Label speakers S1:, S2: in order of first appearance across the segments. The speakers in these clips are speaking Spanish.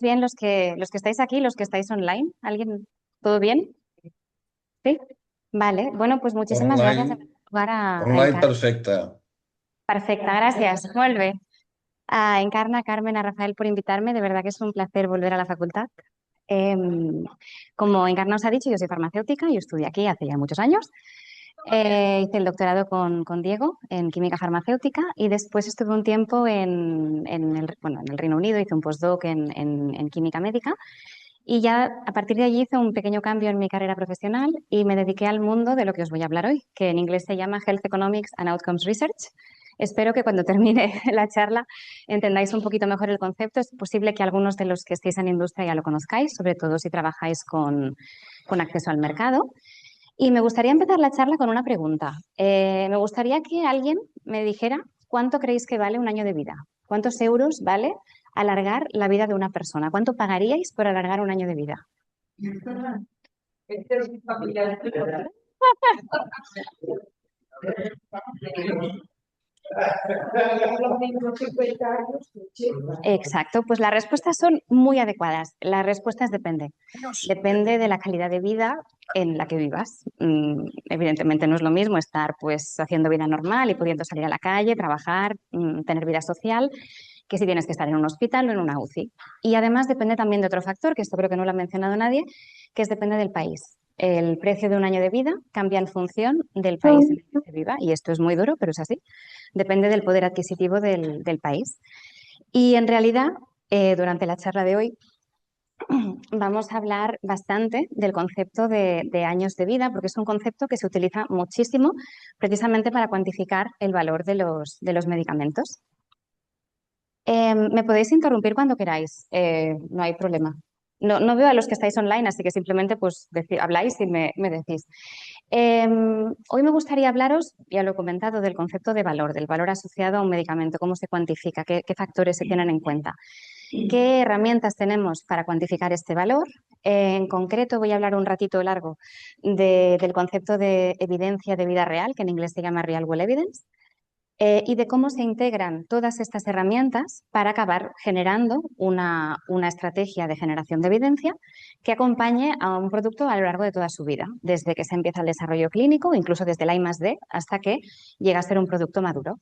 S1: bien los que estáis aquí, los que estáis online? ¿Alguien? ¿Todo bien? Sí. Vale, bueno, pues muchísimas gracias en
S2: Online,
S1: primer lugar a
S2: online
S1: Encarna.
S2: perfecta.
S1: Perfecta, gracias. Vuelve. A Encarna, a Carmen, a Rafael por invitarme. De verdad que es un placer volver a la facultad. Em, Como Encarna os ha dicho, yo soy farmacéutica, yo estudié aquí hace ya muchos años. Hice el doctorado con Diego en química farmacéutica y después estuve un tiempo en el Reino Unido, hice un postdoc en química médica. Y ya a partir de allí hice un pequeño cambio en mi carrera profesional y me dediqué al mundo de lo que os voy a hablar hoy, que en inglés se llama Health Economics and Outcomes Research. Espero que cuando termine la charla entendáis un poquito mejor el concepto. Es posible que algunos de los que estéis en industria ya lo conozcáis, sobre todo si trabajáis con acceso al mercado. Y me gustaría empezar la charla con una pregunta. Me gustaría que alguien me dijera cuánto creéis que vale un año de vida. ¿Cuántos euros vale alargar la vida de una persona? ¿Cuánto pagaríais por alargar un año de vida? Exacto, pues las respuestas son muy adecuadas. Las respuestas depende. Depende de la calidad de vida en la que vivas. Evidentemente no es lo mismo estar pues haciendo vida normal y pudiendo salir a la calle, trabajar, tener vida social, que si tienes que estar en un hospital o en una UCI. Y además depende también de otro factor, que esto creo que no lo ha mencionado nadie, que es depende del país. El precio de un año de vida cambia en función del país en el que se viva, y esto es muy duro, pero es así. Depende del poder adquisitivo del país. Y en realidad, durante la charla de hoy, vamos a hablar bastante del concepto de años de vida, porque es un concepto que se utiliza muchísimo precisamente para cuantificar el valor de los medicamentos. Me podéis interrumpir cuando queráis, no hay problema. No veo a los que estáis online, así que simplemente pues habláis y me decís. Hoy me gustaría hablaros, ya lo he comentado, del concepto de valor, del valor asociado a un medicamento, cómo se cuantifica, qué factores se tienen en cuenta. ¿Qué herramientas tenemos para cuantificar este valor? En concreto, voy a hablar un ratito largo del concepto de evidencia de vida real, que en inglés se llama Real World Evidence, y de cómo se integran todas estas herramientas para acabar generando una estrategia de generación de evidencia que acompañe a un producto a lo largo de toda su vida, desde que se empieza el desarrollo clínico, incluso desde el I+D, hasta que llega a ser un producto maduro.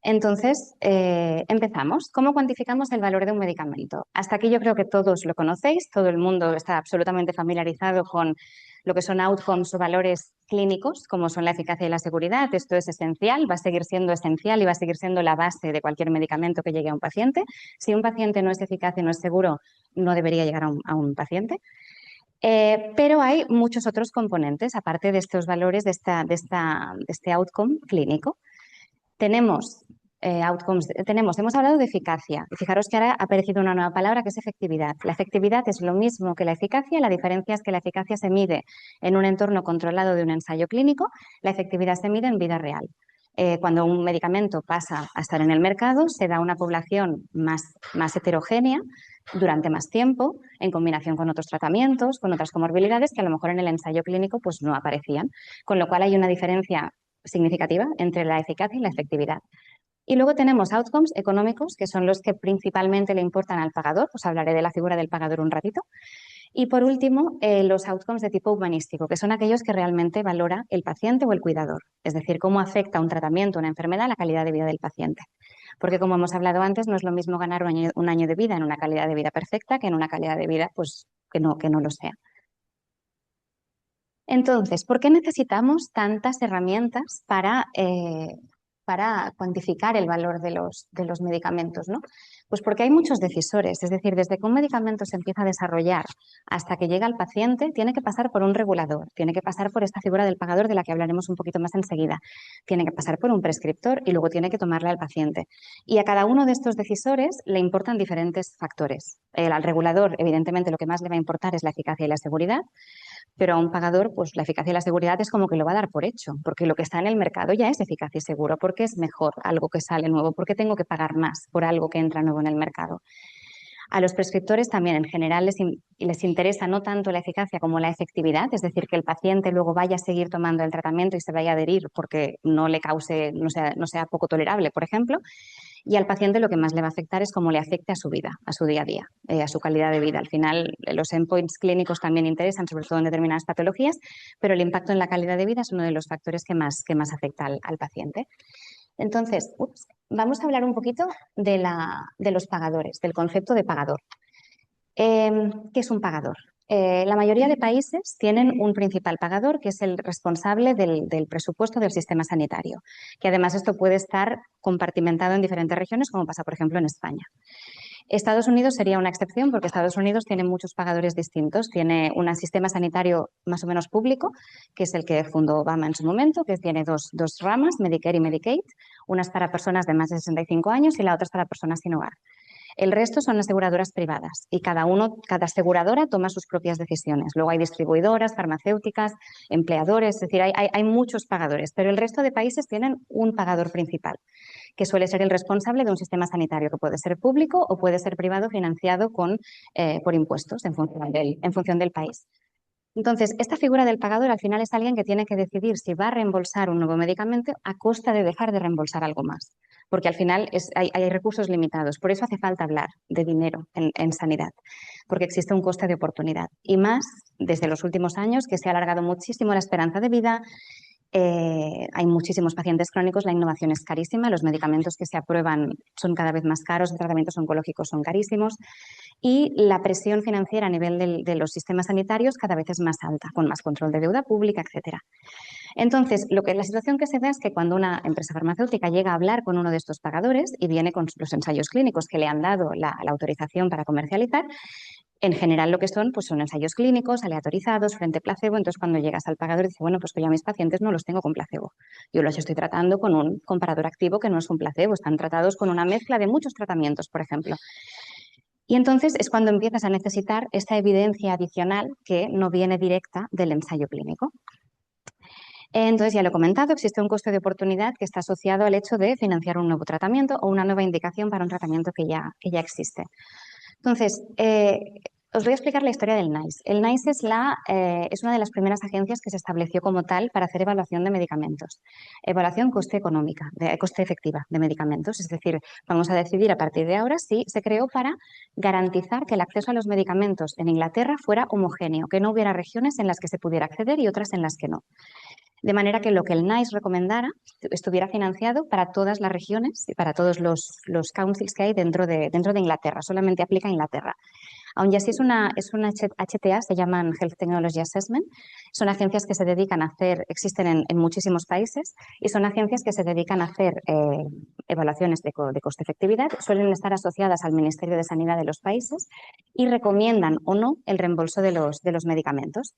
S1: Entonces, empezamos. ¿Cómo cuantificamos el valor de un medicamento? Hasta aquí yo creo que todos lo conocéis, todo el mundo está absolutamente familiarizado con lo que son outcomes o valores clínicos, como son la eficacia y la seguridad. Esto es esencial, va a seguir siendo esencial y va a seguir siendo la base de cualquier medicamento que llegue a un paciente. Si un paciente no es eficaz y no es seguro, no debería llegar a un paciente. Pero hay muchos otros componentes, aparte de estos valores de este outcome clínico. Tenemos hemos hablado de eficacia. Y fijaros que ahora ha aparecido una nueva palabra que es efectividad. La efectividad es lo mismo que la eficacia, la diferencia es que la eficacia se mide en un entorno controlado de un ensayo clínico, la efectividad se mide en vida real. Cuando un medicamento pasa a estar en el mercado, se da a una población más heterogénea durante más tiempo, en combinación con otros tratamientos, con otras comorbilidades que a lo mejor en el ensayo clínico pues, no aparecían. Con lo cual hay una diferencia significativa entre la eficacia y la efectividad. Y luego tenemos outcomes económicos, que son los que principalmente le importan al pagador. Os hablaré de la figura del pagador un ratito. Y por último, los outcomes de tipo humanístico, que son aquellos que realmente valora el paciente o el cuidador. Es decir, cómo afecta un tratamiento, una enfermedad, a la calidad de vida del paciente. Porque como hemos hablado antes, no es lo mismo ganar un año de vida en una calidad de vida perfecta que en una calidad de vida pues, que no lo sea. Entonces, ¿por qué necesitamos tantas herramientas para cuantificar el valor de los medicamentos, ¿no? Pues porque hay muchos decisores, es decir, desde que un medicamento se empieza a desarrollar hasta que llega al paciente, tiene que pasar por un regulador, tiene que pasar por esta figura del pagador de la que hablaremos un poquito más enseguida, tiene que pasar por un prescriptor y luego tiene que tomarle al paciente. Y a cada uno de estos decisores le importan diferentes factores. Al regulador, evidentemente, lo que más le va a importar es la eficacia y la seguridad, pero a un pagador, pues la eficacia y la seguridad es como que lo va a dar por hecho, porque lo que está en el mercado ya es eficaz y seguro, porque es mejor algo que sale nuevo, porque tengo que pagar más por algo que entra nuevo en el mercado. A los prescriptores también en general les interesa no tanto la eficacia como la efectividad, es decir, que el paciente luego vaya a seguir tomando el tratamiento y se vaya a adherir porque no le cause, no sea poco tolerable, por ejemplo. Y al paciente lo que más le va a afectar es cómo le afecte a su vida, a su día a día, a su calidad de vida. Al final, los endpoints clínicos también interesan, sobre todo en determinadas patologías, pero el impacto en la calidad de vida es uno de los factores que más afecta al paciente. Entonces, vamos a hablar un poquito de los pagadores, del concepto de pagador. ¿Qué es un pagador? La mayoría de países tienen un principal pagador que es el responsable del presupuesto del sistema sanitario, que además esto puede estar compartimentado en diferentes regiones, como pasa, por ejemplo, en España. Estados Unidos sería una excepción porque Estados Unidos tiene muchos pagadores distintos. Tiene un sistema sanitario más o menos público, que es el que fundó Obama en su momento, que tiene dos ramas, Medicare y Medicaid. Una es para personas de más de 65 años y la otra es para personas sin hogar. El resto son aseguradoras privadas y cada aseguradora toma sus propias decisiones. Luego hay distribuidoras, farmacéuticas, empleadores, es decir, hay muchos pagadores, pero el resto de países tienen un pagador principal, que suele ser el responsable de un sistema sanitario que puede ser público o puede ser privado financiado por impuestos en función del país. Entonces, esta figura del pagador al final es alguien que tiene que decidir si va a reembolsar un nuevo medicamento a costa de dejar de reembolsar algo más, porque al final hay recursos limitados. Por eso hace falta hablar de dinero en sanidad, porque existe un coste de oportunidad. Y más desde los últimos años, que se ha alargado muchísimo la esperanza de vida. Hay muchísimos pacientes crónicos, la innovación es carísima, los medicamentos que se aprueban son cada vez más caros, los tratamientos oncológicos son carísimos y la presión financiera a nivel de los sistemas sanitarios cada vez es más alta, con más control de deuda pública, etcétera. Entonces, la situación que se da es que cuando una empresa farmacéutica llega a hablar con uno de estos pagadores y viene con los ensayos clínicos que le han dado la autorización para comercializar, en general lo que son, pues son ensayos clínicos aleatorizados frente a placebo. Entonces cuando llegas al pagador dice, bueno, pues que yo a mis pacientes no los tengo con placebo. Yo los estoy tratando con un comparador activo que no es un placebo. Están tratados con una mezcla de muchos tratamientos, por ejemplo. Y entonces es cuando empiezas a necesitar esta evidencia adicional que no viene directa del ensayo clínico. Entonces, ya lo he comentado, existe un coste de oportunidad que está asociado al hecho de financiar un nuevo tratamiento o una nueva indicación para un tratamiento que ya existe. Entonces, os voy a explicar la historia del NICE. El NICE es una de las primeras agencias que se estableció como tal para hacer evaluación de medicamentos. Evaluación coste económica, coste efectiva de medicamentos. Es decir, vamos a decidir a partir de ahora si se creó para garantizar que el acceso a los medicamentos en Inglaterra fuera homogéneo, que no hubiera regiones en las que se pudiera acceder y otras en las que no. De manera que lo que el NICE recomendara estuviera financiado para todas las regiones y para todos los councils que hay dentro de Inglaterra. Solamente aplica a Inglaterra. Aun así es una HTA, se llaman Health Technology Assessment. Son agencias que se dedican a hacer, existen en muchísimos países, y son agencias que se dedican a hacer evaluaciones de coste-efectividad. Suelen estar asociadas al Ministerio de Sanidad de los países y recomiendan o no el reembolso de los medicamentos.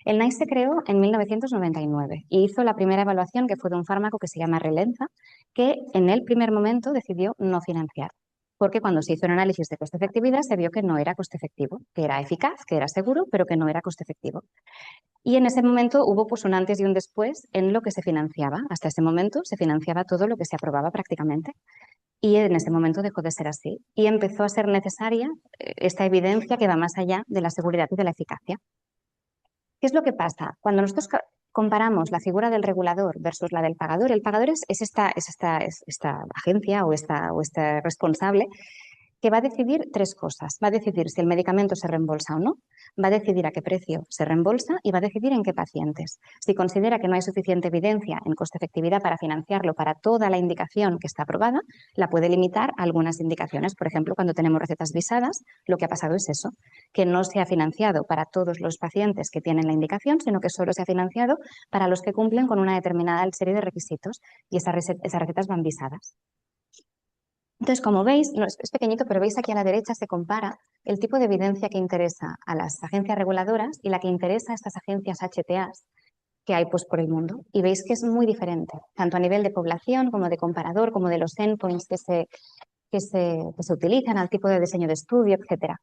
S1: El NICE se creó en 1999 y hizo la primera evaluación, que fue de un fármaco que se llama Relenza, que en el primer momento decidió no financiar, porque cuando se hizo un análisis de coste-efectividad se vio que no era coste-efectivo, que era eficaz, que era seguro, pero que no era coste-efectivo. Y en ese momento hubo pues un antes y un después en lo que se financiaba. Hasta ese momento se financiaba todo lo que se aprobaba prácticamente. Y en ese momento dejó de ser así y empezó a ser necesaria esta evidencia que va más allá de la seguridad y de la eficacia. ¿Qué es lo que pasa? Cuando nosotros comparamos la figura del regulador versus la del pagador, el pagador es esta agencia o este responsable que va a decidir tres cosas. Va a decidir si el medicamento se reembolsa o no, va a decidir a qué precio se reembolsa y va a decidir en qué pacientes. Si considera que no hay suficiente evidencia en coste-efectividad para financiarlo para toda la indicación que está aprobada, la puede limitar a algunas indicaciones. Por ejemplo, cuando tenemos recetas visadas, lo que ha pasado es eso, que no se ha financiado para todos los pacientes que tienen la indicación, sino que solo se ha financiado para los que cumplen con una determinada serie de requisitos y esas recetas van visadas. Entonces, como veis, es pequeñito, pero veis aquí a la derecha se compara el tipo de evidencia que interesa a las agencias reguladoras y la que interesa a estas agencias HTAs que hay pues, por el mundo. Y veis que es muy diferente, tanto a nivel de población como de comparador, como de los endpoints que se utilizan, al tipo de diseño de estudio, etcétera.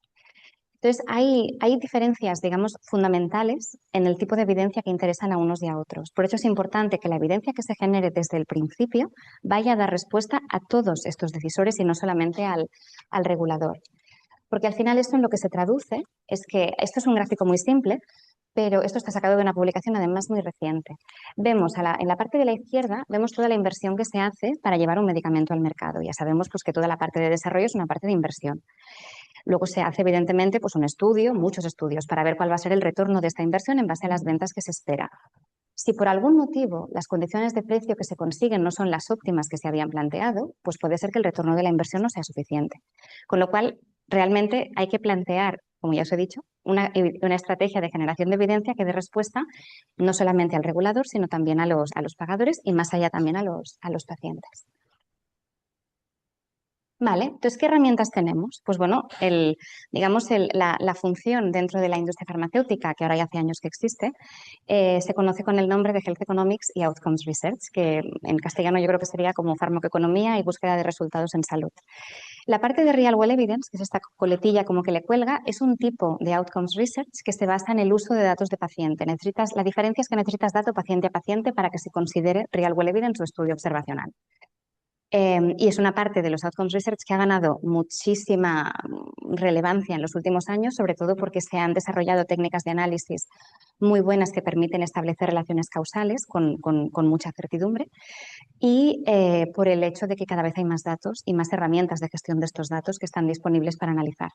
S1: Entonces, hay diferencias, digamos, fundamentales en el tipo de evidencia que interesan a unos y a otros. Por eso es importante que la evidencia que se genere desde el principio vaya a dar respuesta a todos estos decisores y no solamente al regulador. Porque al final esto en lo que se traduce es que, esto es un gráfico muy simple, pero esto está sacado de una publicación además muy reciente. Vemos en la parte de la izquierda, vemos toda la inversión que se hace para llevar un medicamento al mercado. Ya sabemos pues, que toda la parte de desarrollo es una parte de inversión. Luego se hace, evidentemente, pues un estudio, muchos estudios, para ver cuál va a ser el retorno de esta inversión en base a las ventas que se espera. Si por algún motivo las condiciones de precio que se consiguen no son las óptimas que se habían planteado, pues puede ser que el retorno de la inversión no sea suficiente. Con lo cual, realmente hay que plantear, como ya os he dicho, una estrategia de generación de evidencia que dé respuesta no solamente al regulador, sino también a los pagadores y más allá también a los pacientes. Vale, entonces, ¿qué herramientas tenemos? Pues bueno, digamos, la función dentro de la industria farmacéutica, que ahora ya hace años que existe, se conoce con el nombre de Health Economics y Outcomes Research, que en castellano yo creo que sería como farmacoeconomía y búsqueda de resultados en salud. La parte de Real World Evidence, que es esta coletilla como que le cuelga, es un tipo de Outcomes Research que se basa en el uso de datos de paciente. La diferencia es que necesitas dato paciente a paciente para que se considere Real World Evidence o estudio observacional. Y es una parte de los Outcomes Research que ha ganado muchísima relevancia en los últimos años, sobre todo porque se han desarrollado técnicas de análisis muy buenas que permiten establecer relaciones causales con mucha certidumbre y por el hecho de que cada vez hay más datos y más herramientas de gestión de estos datos que están disponibles para analizar.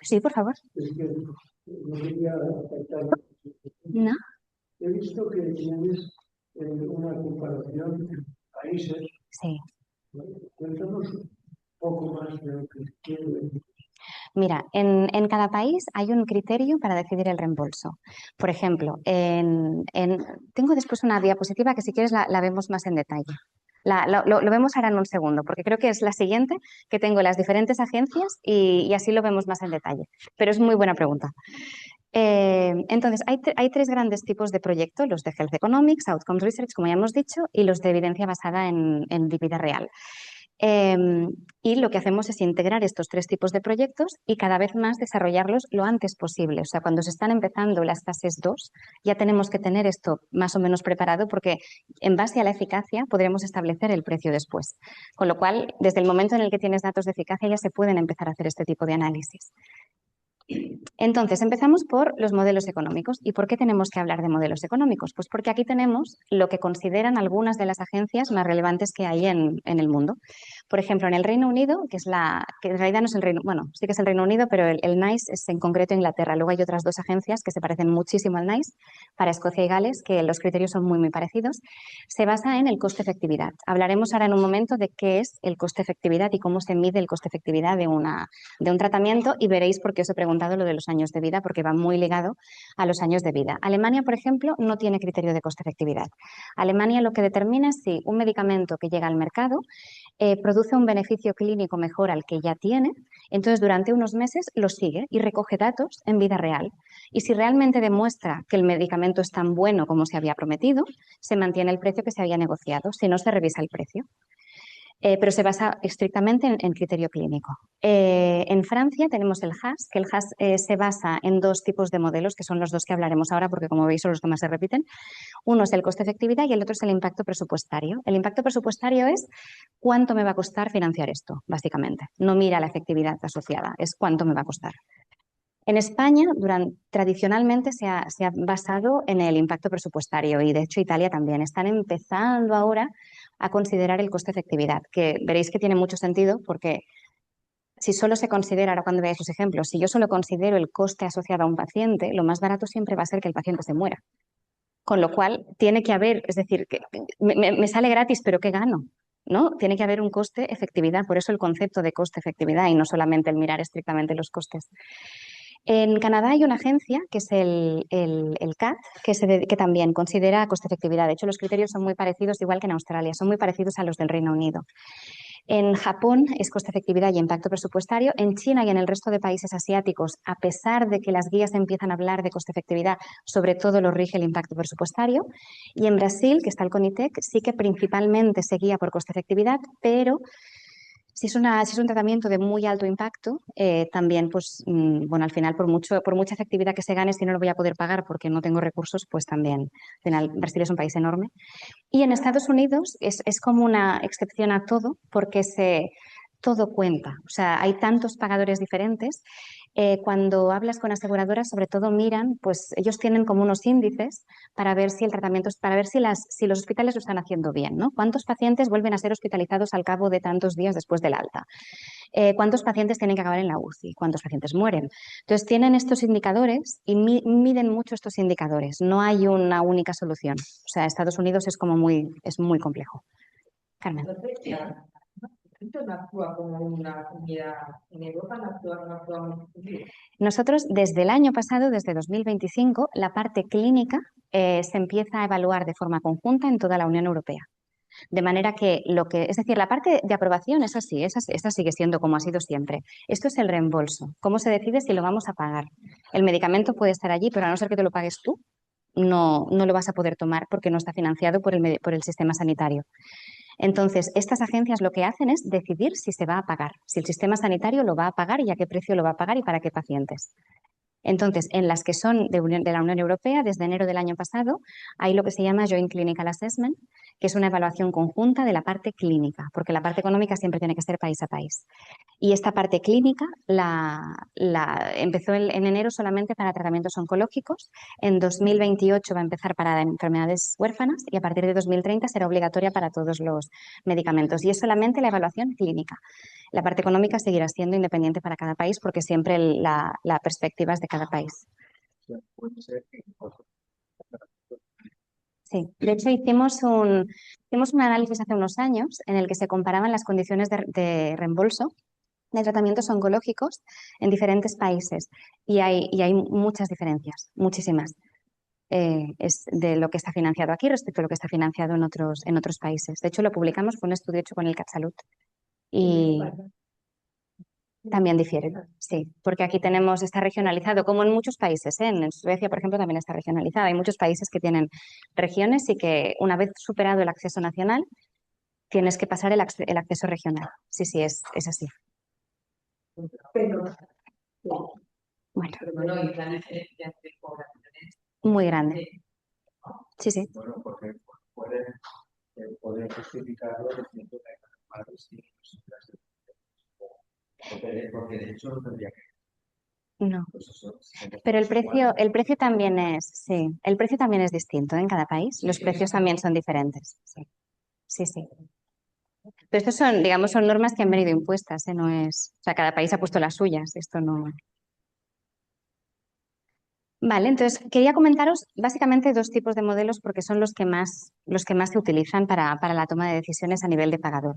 S1: Sí, por favor.
S2: Es que no quería apartar.
S1: ¿No?
S2: He visto que tienes una comparación de países.
S1: Sí.
S2: Cuéntanos un poco más de lo que quiero decir.
S1: Mira, en cada país hay un criterio para decidir el reembolso. Por ejemplo, tengo después una diapositiva que si quieres la vemos más en detalle. Lo vemos ahora en un segundo, porque creo que es la siguiente que tengo las diferentes agencias y así lo vemos más en detalle. Pero es muy buena pregunta. Entonces, hay tres grandes tipos de proyectos, los de Health Economics, Outcomes Research, como ya hemos dicho, y los de evidencia basada en vida real. Y lo que hacemos es integrar estos tres tipos de proyectos y cada vez más desarrollarlos lo antes posible. O sea, cuando se están empezando las fases 2, ya tenemos que tener esto más o menos preparado porque en base a la eficacia podremos establecer el precio después. Con lo cual, desde el momento en el que tienes datos de eficacia ya se pueden empezar a hacer este tipo de análisis. Entonces, empezamos por los modelos económicos. ¿Y por qué tenemos que hablar de modelos económicos? Pues porque aquí tenemos lo que consideran algunas de las agencias más relevantes que hay en el mundo. Por ejemplo, en el Reino Unido, que en realidad no es el Reino, bueno, sí que es el Reino Unido, pero el NICE es en concreto Inglaterra. Luego hay otras dos agencias que se parecen muchísimo al NICE, para Escocia y Gales, que los criterios son muy, muy parecidos. Se basa en el coste-efectividad. Hablaremos ahora en un momento de qué es el coste-efectividad y cómo se mide el coste-efectividad de un tratamiento y veréis por qué os he preguntado lo de los años de vida, porque va muy ligado a los años de vida. Alemania, por ejemplo, no tiene criterio de coste-efectividad. Alemania lo que determina es si un medicamento que llega al mercado produce un beneficio clínico mejor al que ya tiene, entonces durante unos meses lo sigue y recoge datos en vida real. Y si realmente demuestra que el medicamento es tan bueno como se había prometido, se mantiene el precio que se había negociado, si no se revisa el precio. Pero se basa estrictamente en criterio clínico. En Francia tenemos el HAS, que el HAS se basa en dos tipos de modelos, que son los dos que hablaremos ahora, porque como veis son los que más se repiten. Uno es el coste-efectividad y el otro es el impacto presupuestario. El impacto presupuestario es cuánto me va a costar financiar esto, básicamente. No mira la efectividad asociada, es cuánto me va a costar. En España, tradicionalmente se ha basado en el impacto presupuestario y de hecho Italia también. Están empezando ahora a considerar el coste-efectividad, que veréis que tiene mucho sentido porque si solo se considera, ahora cuando veáis los ejemplos, si yo solo considero el coste asociado a un paciente, lo más barato siempre va a ser que el paciente se muera. Con lo cual, tiene que haber, es decir, que me sale gratis, pero ¿qué gano? ¿No? Tiene que haber un coste-efectividad, por eso el concepto de coste-efectividad y no solamente el mirar estrictamente los costes. En Canadá hay una agencia que es el CAT, que también considera coste-efectividad. De hecho, los criterios son muy parecidos, igual que en Australia, son muy parecidos a los del Reino Unido. En Japón es coste-efectividad y impacto presupuestario. En China y en el resto de países asiáticos, a pesar de que las guías empiezan a hablar de coste-efectividad, sobre todo lo rige el impacto presupuestario. Y en Brasil, que está el CONITEC, sí que principalmente se guía por coste-efectividad, pero si es un tratamiento de muy alto impacto, también, pues, bueno, al final, por mucha efectividad que se gane, si no lo voy a poder pagar porque no tengo recursos, pues también, al final, Brasil es un país enorme. Y en Estados Unidos es como una excepción a todo, porque todo cuenta. O sea, hay tantos pagadores diferentes. Cuando hablas con aseguradoras, sobre todo miran, pues ellos tienen como unos índices para ver si el tratamiento, para ver si los hospitales lo están haciendo bien, ¿no? ¿Cuántos pacientes vuelven a ser hospitalizados al cabo de tantos días después del alta? ¿Cuántos pacientes tienen que acabar en la UCI? ¿Cuántos pacientes mueren? Entonces, tienen estos indicadores y miden mucho estos indicadores. No hay una única solución. O sea, Estados Unidos es muy complejo. Carmen.
S3: Entonces, no actúa como una comunidad en Europa, no actúa.
S1: Nosotros, desde el año pasado, desde 2025, la parte clínica se empieza a evaluar de forma conjunta en toda la Unión Europea. De manera que es decir, la parte de aprobación es así, esta sigue siendo como ha sido siempre. Esto es el reembolso. ¿Cómo se decide si lo vamos a pagar? El medicamento puede estar allí, pero a no ser que te lo pagues tú, no lo vas a poder tomar porque no está financiado por el sistema sanitario. Entonces, estas agencias lo que hacen es decidir si se va a pagar, si el sistema sanitario lo va a pagar y a qué precio lo va a pagar y para qué pacientes. Entonces, en las que son de la Unión Europea, desde enero del año pasado, hay lo que se llama Joint Clinical Assessment, que es una evaluación conjunta de la parte clínica, porque la parte económica siempre tiene que ser país a país. Y esta parte clínica empezó en enero solamente para tratamientos oncológicos, en 2028 va a empezar para enfermedades huérfanas y a partir de 2030 será obligatoria para todos los medicamentos. Y es solamente la evaluación clínica. La parte económica seguirá siendo independiente para cada país porque siempre la perspectiva es de cada país. Sí, de hecho hicimos un análisis hace unos años en el que se comparaban las condiciones de reembolso de tratamientos oncológicos en diferentes países y hay muchas diferencias, muchísimas. Es de lo que está financiado aquí respecto a lo que está financiado en otros países. De hecho, lo publicamos, fue un estudio hecho con el CatSalut y también difiere, sí, porque aquí está regionalizado, como en muchos países, ¿eh? En Suecia, por ejemplo, también está regionalizado. Hay muchos países que tienen regiones y que una vez superado el acceso nacional, tienes que pasar el acceso regional. Sí, es así.
S3: Pero,
S1: bueno,
S3: y la diferencia entre poblaciones.
S1: Muy grande. Sí.
S2: Bueno, porque puede justificarlo diciendo que hay más distintos. Porque de hecho no tendría que.
S1: No.
S2: Pues eso,
S1: pero el precio también el precio también es distinto en cada país. Los precios también son diferentes. Sí. Pero estos son normas que han venido impuestas, ¿eh? No es, o sea, cada país ha puesto las suyas. Esto no. Vale, entonces quería comentaros básicamente dos tipos de modelos porque son los que más se utilizan para la toma de decisiones a nivel de pagador.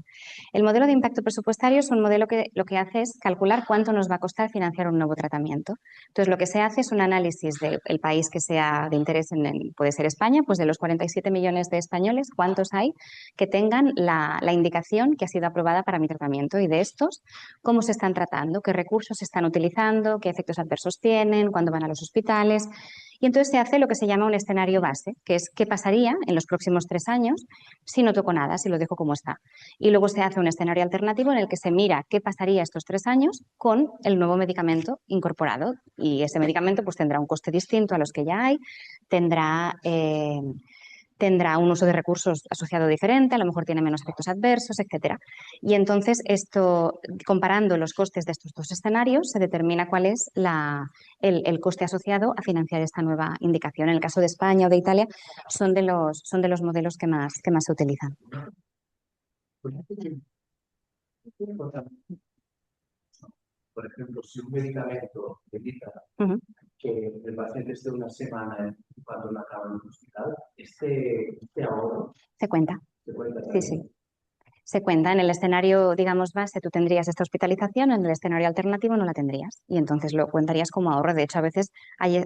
S1: El modelo de impacto presupuestario es un modelo que lo que hace es calcular cuánto nos va a costar financiar un nuevo tratamiento. Entonces, lo que se hace es un análisis del país que sea de interés, puede ser España, pues de los 47 millones de españoles, ¿cuántos hay que tengan la indicación que ha sido aprobada para mi tratamiento? Y de estos, ¿cómo se están tratando? ¿Qué recursos se están utilizando? ¿Qué efectos adversos tienen? ¿Cuándo van a los hospitales? Y entonces se hace lo que se llama un escenario base, que es qué pasaría en los próximos 3 años si no toco nada, si lo dejo como está. Y luego se hace un escenario alternativo en el que se mira qué pasaría estos 3 años con el nuevo medicamento incorporado. Y ese medicamento pues tendrá un coste distinto a los que ya hay, tendrá un uso de recursos asociado diferente, a lo mejor tiene menos efectos adversos, etcétera. Y entonces comparando los costes de estos dos escenarios, se determina cuál es el coste asociado a financiar esta nueva indicación. En el caso de España o de Italia, son de los modelos que más se utilizan.
S2: Por ejemplo, si un medicamento evita que el paciente esté una semana cuando lo acaba en el hospital, este ahorro
S1: se cuenta. Sí. Se cuenta. En el escenario, digamos, base, tú tendrías esta hospitalización, en el escenario alternativo no la tendrías. Y entonces lo contarías como ahorro. De hecho, a veces hay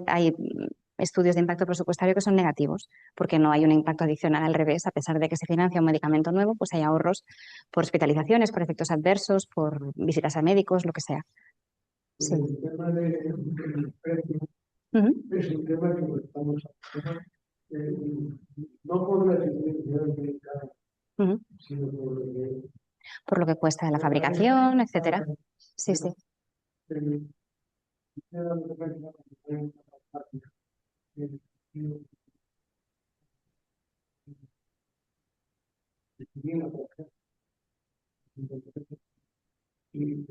S1: estudios de impacto presupuestario que son negativos, porque no hay un impacto adicional al revés. A pesar de que se financia un medicamento nuevo, pues hay ahorros por hospitalizaciones, por efectos adversos, por visitas a médicos, lo que sea. Sí.
S2: El tema del precio es un tema que estamos haciendo, no por la diferencia americana, sino
S1: por lo que cuesta la fabricación, etcétera. Sí.
S4: y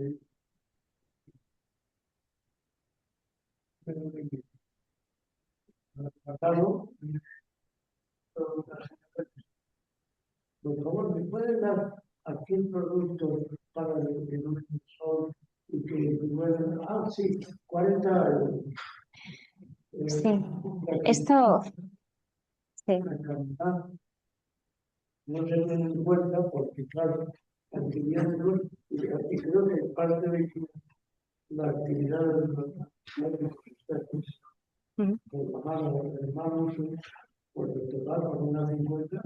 S4: pasado, por favor, ¿me pueden dar aquí el producto para el sol y que puedan... Ah, sí, 40 euros.
S1: Sí, esto, sí.
S4: La calidad no se tiene en cuenta porque, claro, antibióticos, y creo que parte de la actividad de los por la mano, el hermano, por el total, por una 50,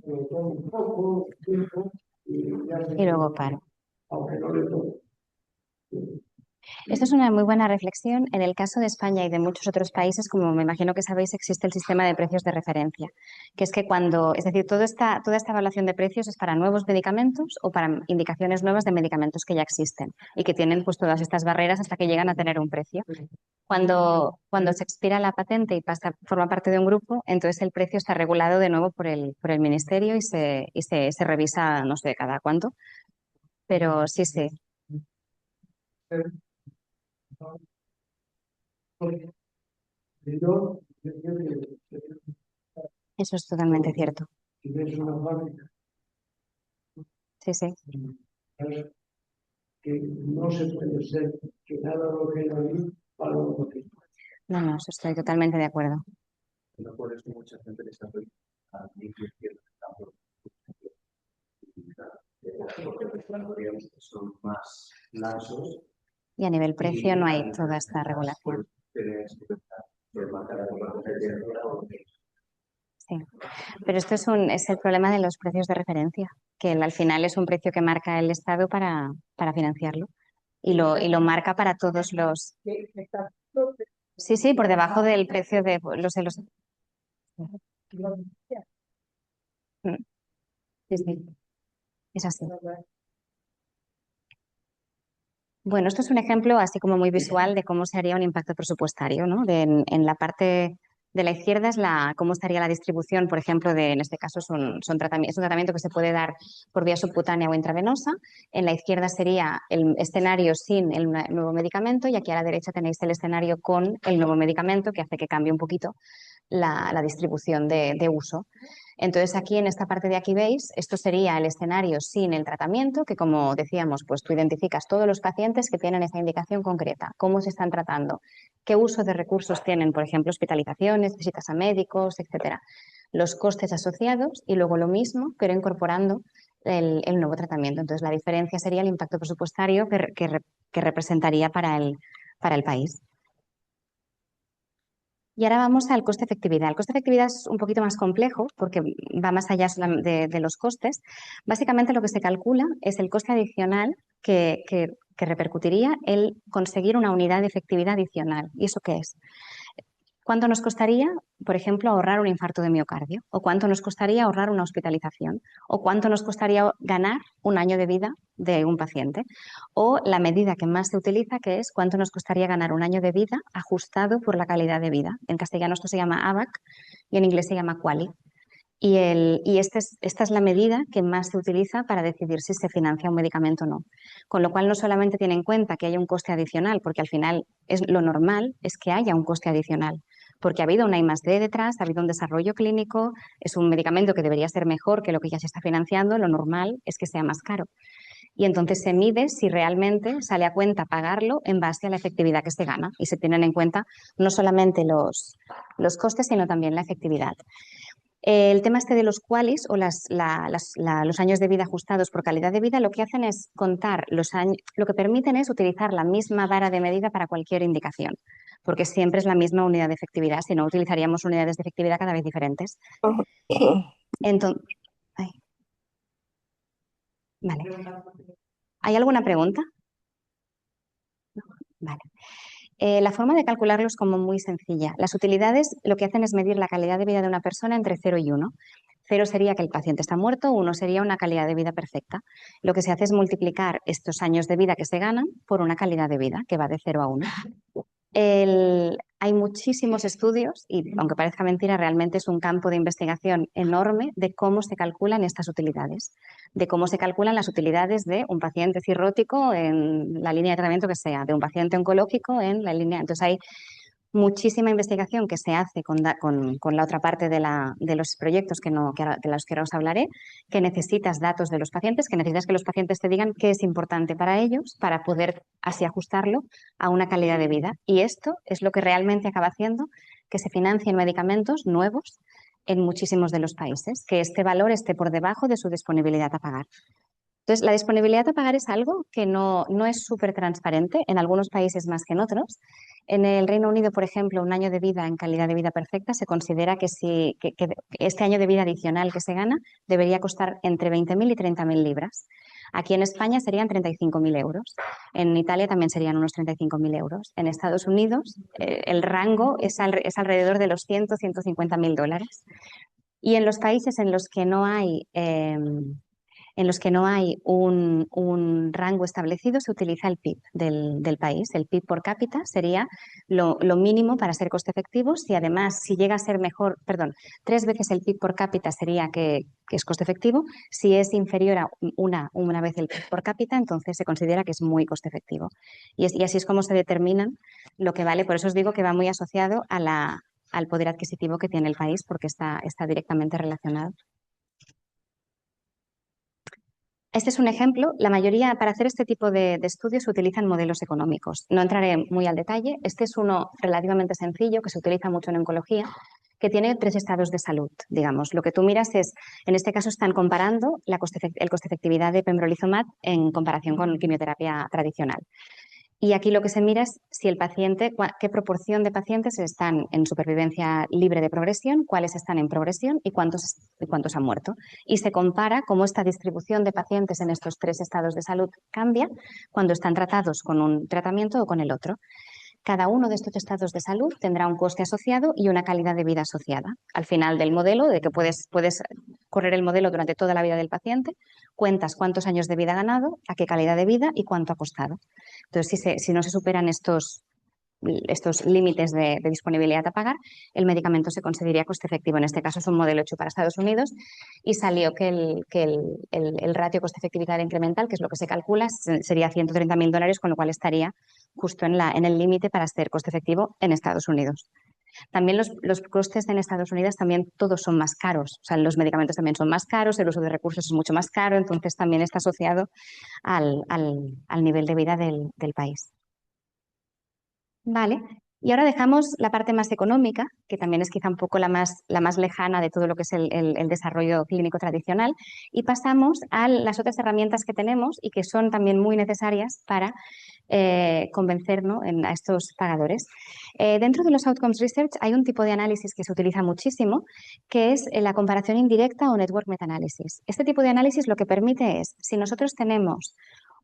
S4: lo tomo un poco, tiempo, y ya se
S1: Y luego paro.
S4: aunque no le tomo.
S1: Esto es una muy buena reflexión. En el caso de España y de muchos otros países, como me imagino que sabéis, existe el sistema de precios de referencia, que es que es decir, toda esta evaluación de precios es para nuevos medicamentos o para indicaciones nuevas de medicamentos que ya existen y que tienen pues todas estas barreras hasta que llegan a tener un precio. Cuando se expira la patente y forma parte de un grupo, entonces el precio está regulado de nuevo por el ministerio y se revisa, no sé, cada cuánto. Pero sí, sí. Eso es totalmente cierto.
S4: Si ves una fábrica
S1: Sí, sí.
S4: que no se puede ser que nada lo que ahí para lo que
S1: No, no, eso estoy totalmente de acuerdo.
S2: No por eso mucha gente le está a mí que son más laxos.
S1: Y a nivel precio no hay toda esta regulación. Sí. Pero esto es el problema de los precios de referencia, que al final es un precio que marca el Estado para financiarlo y lo marca para todos los... Sí, sí, por debajo del precio de los... Sí, sí, es así. Bueno, esto es un ejemplo así como muy visual de cómo se haría un impacto presupuestario, ¿no? En la parte de la izquierda es cómo estaría la distribución, por ejemplo, en este caso es un tratamiento que se puede dar por vía subcutánea o intravenosa. En la izquierda sería el escenario sin el nuevo medicamento y aquí a la derecha tenéis el escenario con el nuevo medicamento que hace que cambie un poquito la distribución de uso. Entonces aquí en esta parte de aquí veis, esto sería el escenario sin el tratamiento, que como decíamos, pues tú identificas todos los pacientes que tienen esa indicación concreta, cómo se están tratando, qué uso de recursos tienen, por ejemplo, hospitalizaciones, visitas a médicos, etcétera, los costes asociados y luego lo mismo, pero incorporando el nuevo tratamiento. Entonces la diferencia sería el impacto presupuestario que representaría para el país. Y ahora vamos al coste-efectividad. El coste-efectividad es un poquito más complejo porque va más allá de los costes. Básicamente lo que se calcula es el coste adicional que repercutiría el conseguir una unidad de efectividad adicional. ¿Y eso qué es? ¿Cuánto nos costaría, por ejemplo, ahorrar un infarto de miocardio? ¿O cuánto nos costaría ahorrar una hospitalización? ¿O cuánto nos costaría ganar un año de vida de un paciente? O la medida que más se utiliza, que es cuánto nos costaría ganar un año de vida ajustado por la calidad de vida. En castellano esto se llama ABAC y en inglés se llama QALY. Y esta es la medida que más se utiliza para decidir si se financia un medicamento o no. Con lo cual no solamente tiene en cuenta que haya un coste adicional, porque al final lo normal es que haya un coste adicional, porque ha habido una I+D detrás, ha habido un desarrollo clínico, es un medicamento que debería ser mejor que lo que ya se está financiando, lo normal es que sea más caro. Y entonces se mide si realmente sale a cuenta pagarlo en base a la efectividad que se gana y se tienen en cuenta no solamente los costes, sino también la efectividad. El tema este de los QALYs o los años de vida ajustados por calidad de vida lo que hacen es contar los años, lo que permiten es utilizar la misma vara de medida para cualquier indicación, porque siempre es la misma unidad de efectividad, si no utilizaríamos unidades de efectividad cada vez diferentes. Entonces, vale. ¿Hay alguna pregunta? Vale. La forma de calcularlo es como muy sencilla. Las utilidades lo que hacen es medir la calidad de vida de una persona entre 0 y 1. 0 sería que el paciente está muerto, 1 sería una calidad de vida perfecta. Lo que se hace es multiplicar estos años de vida que se ganan por una calidad de vida que va de 0 a 1. hay muchísimos estudios y, aunque parezca mentira, realmente es un campo de investigación enorme de cómo se calculan estas utilidades, de cómo se calculan las utilidades de un paciente cirrótico en la línea de tratamiento que sea, de un paciente oncológico en la línea. Entonces hay muchísima investigación que se hace con la otra parte de los proyectos de los que ahora os hablaré, que necesitas datos de los pacientes, que necesitas que los pacientes te digan qué es importante para ellos para poder así ajustarlo a una calidad de vida. Y esto es lo que realmente acaba haciendo que se financien medicamentos nuevos en muchísimos de los países, que este valor esté por debajo de su disponibilidad a pagar. Entonces, la disponibilidad a pagar es algo que no es súper transparente, en algunos países más que en otros. En el Reino Unido, por ejemplo, un año de vida en calidad de vida perfecta se considera que este año de vida adicional que se gana debería costar entre 20.000 y 30.000 libras. Aquí en España serían 35.000 euros. En Italia también serían unos 35.000 euros. En Estados Unidos el rango es alrededor de los 150.000 dólares. Y en los países en los que no hay un rango establecido, se utiliza el PIB del país. El PIB por cápita sería lo mínimo para ser coste efectivo. Si además, si llega a ser mejor, 3 veces el PIB por cápita sería que es coste efectivo. Si es inferior a una vez el PIB por cápita, entonces se considera que es muy coste efectivo. Y así es como se determinan lo que vale. Por eso os digo que va muy asociado al poder adquisitivo que tiene el país, porque está directamente relacionado. Este es un ejemplo. La mayoría, para hacer este tipo de estudios, se utilizan modelos económicos. No entraré muy al detalle. Este es uno relativamente sencillo, que se utiliza mucho en oncología, que tiene 3 estados de salud, digamos. Lo que tú miras es, en este caso están comparando el coste efectividad de pembrolizumab en comparación con quimioterapia tradicional. Y aquí lo que se mira es si el paciente, qué proporción de pacientes están en supervivencia libre de progresión, cuáles están en progresión y cuántos han muerto. Y se compara cómo esta distribución de pacientes en estos 3 estados de salud cambia cuando están tratados con un tratamiento o con el otro. Cada uno de estos estados de salud tendrá un coste asociado y una calidad de vida asociada. Al final del modelo, de que puedes correr el modelo durante toda la vida del paciente, cuentas cuántos años de vida ha ganado, a qué calidad de vida y cuánto ha costado. Entonces, si no se superan estos límites de disponibilidad a pagar, el medicamento se consideraría coste efectivo. En este caso es un modelo hecho para Estados Unidos y salió que el ratio coste-efectividad incremental, que es lo que se calcula, sería 130.000 dólares, con lo cual estaría justo en el límite para ser coste efectivo en Estados Unidos. También los costes en Estados Unidos también todos son más caros, o sea, los medicamentos también son más caros, el uso de recursos es mucho más caro, entonces también está asociado al nivel de vida del país. Vale, y ahora dejamos la parte más económica, que también es quizá un poco la más lejana de todo lo que es el desarrollo clínico tradicional, y pasamos a las otras herramientas que tenemos y que son también muy necesarias para convencer, ¿no?, a estos pagadores. Dentro de los Outcomes Research hay un tipo de análisis que se utiliza muchísimo, que es la comparación indirecta o Network Meta-análisis. Este tipo de análisis lo que permite es, si nosotros tenemos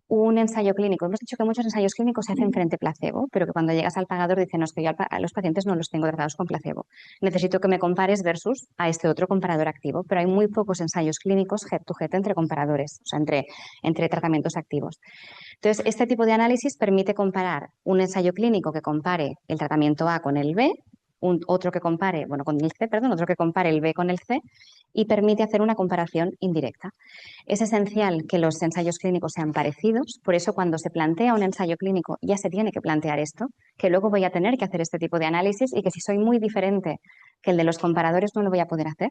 S1: un ensayo clínico. Hemos dicho que muchos ensayos clínicos se hacen frente placebo, pero que cuando llegas al pagador dicen, no, es que yo a los pacientes no los tengo tratados con placebo. Necesito que me compares versus a este otro comparador activo, pero hay muy pocos ensayos clínicos head to head entre comparadores, o sea, entre tratamientos activos. Entonces, este tipo de análisis permite comparar un ensayo clínico que compare el tratamiento A con el B, otro que compare el B con el C, y permite hacer una comparación indirecta. Es esencial que los ensayos clínicos sean parecidos, por eso cuando se plantea un ensayo clínico ya se tiene que plantear esto, que luego voy a tener que hacer este tipo de análisis y que si soy muy diferente que el de los comparadores no lo voy a poder hacer.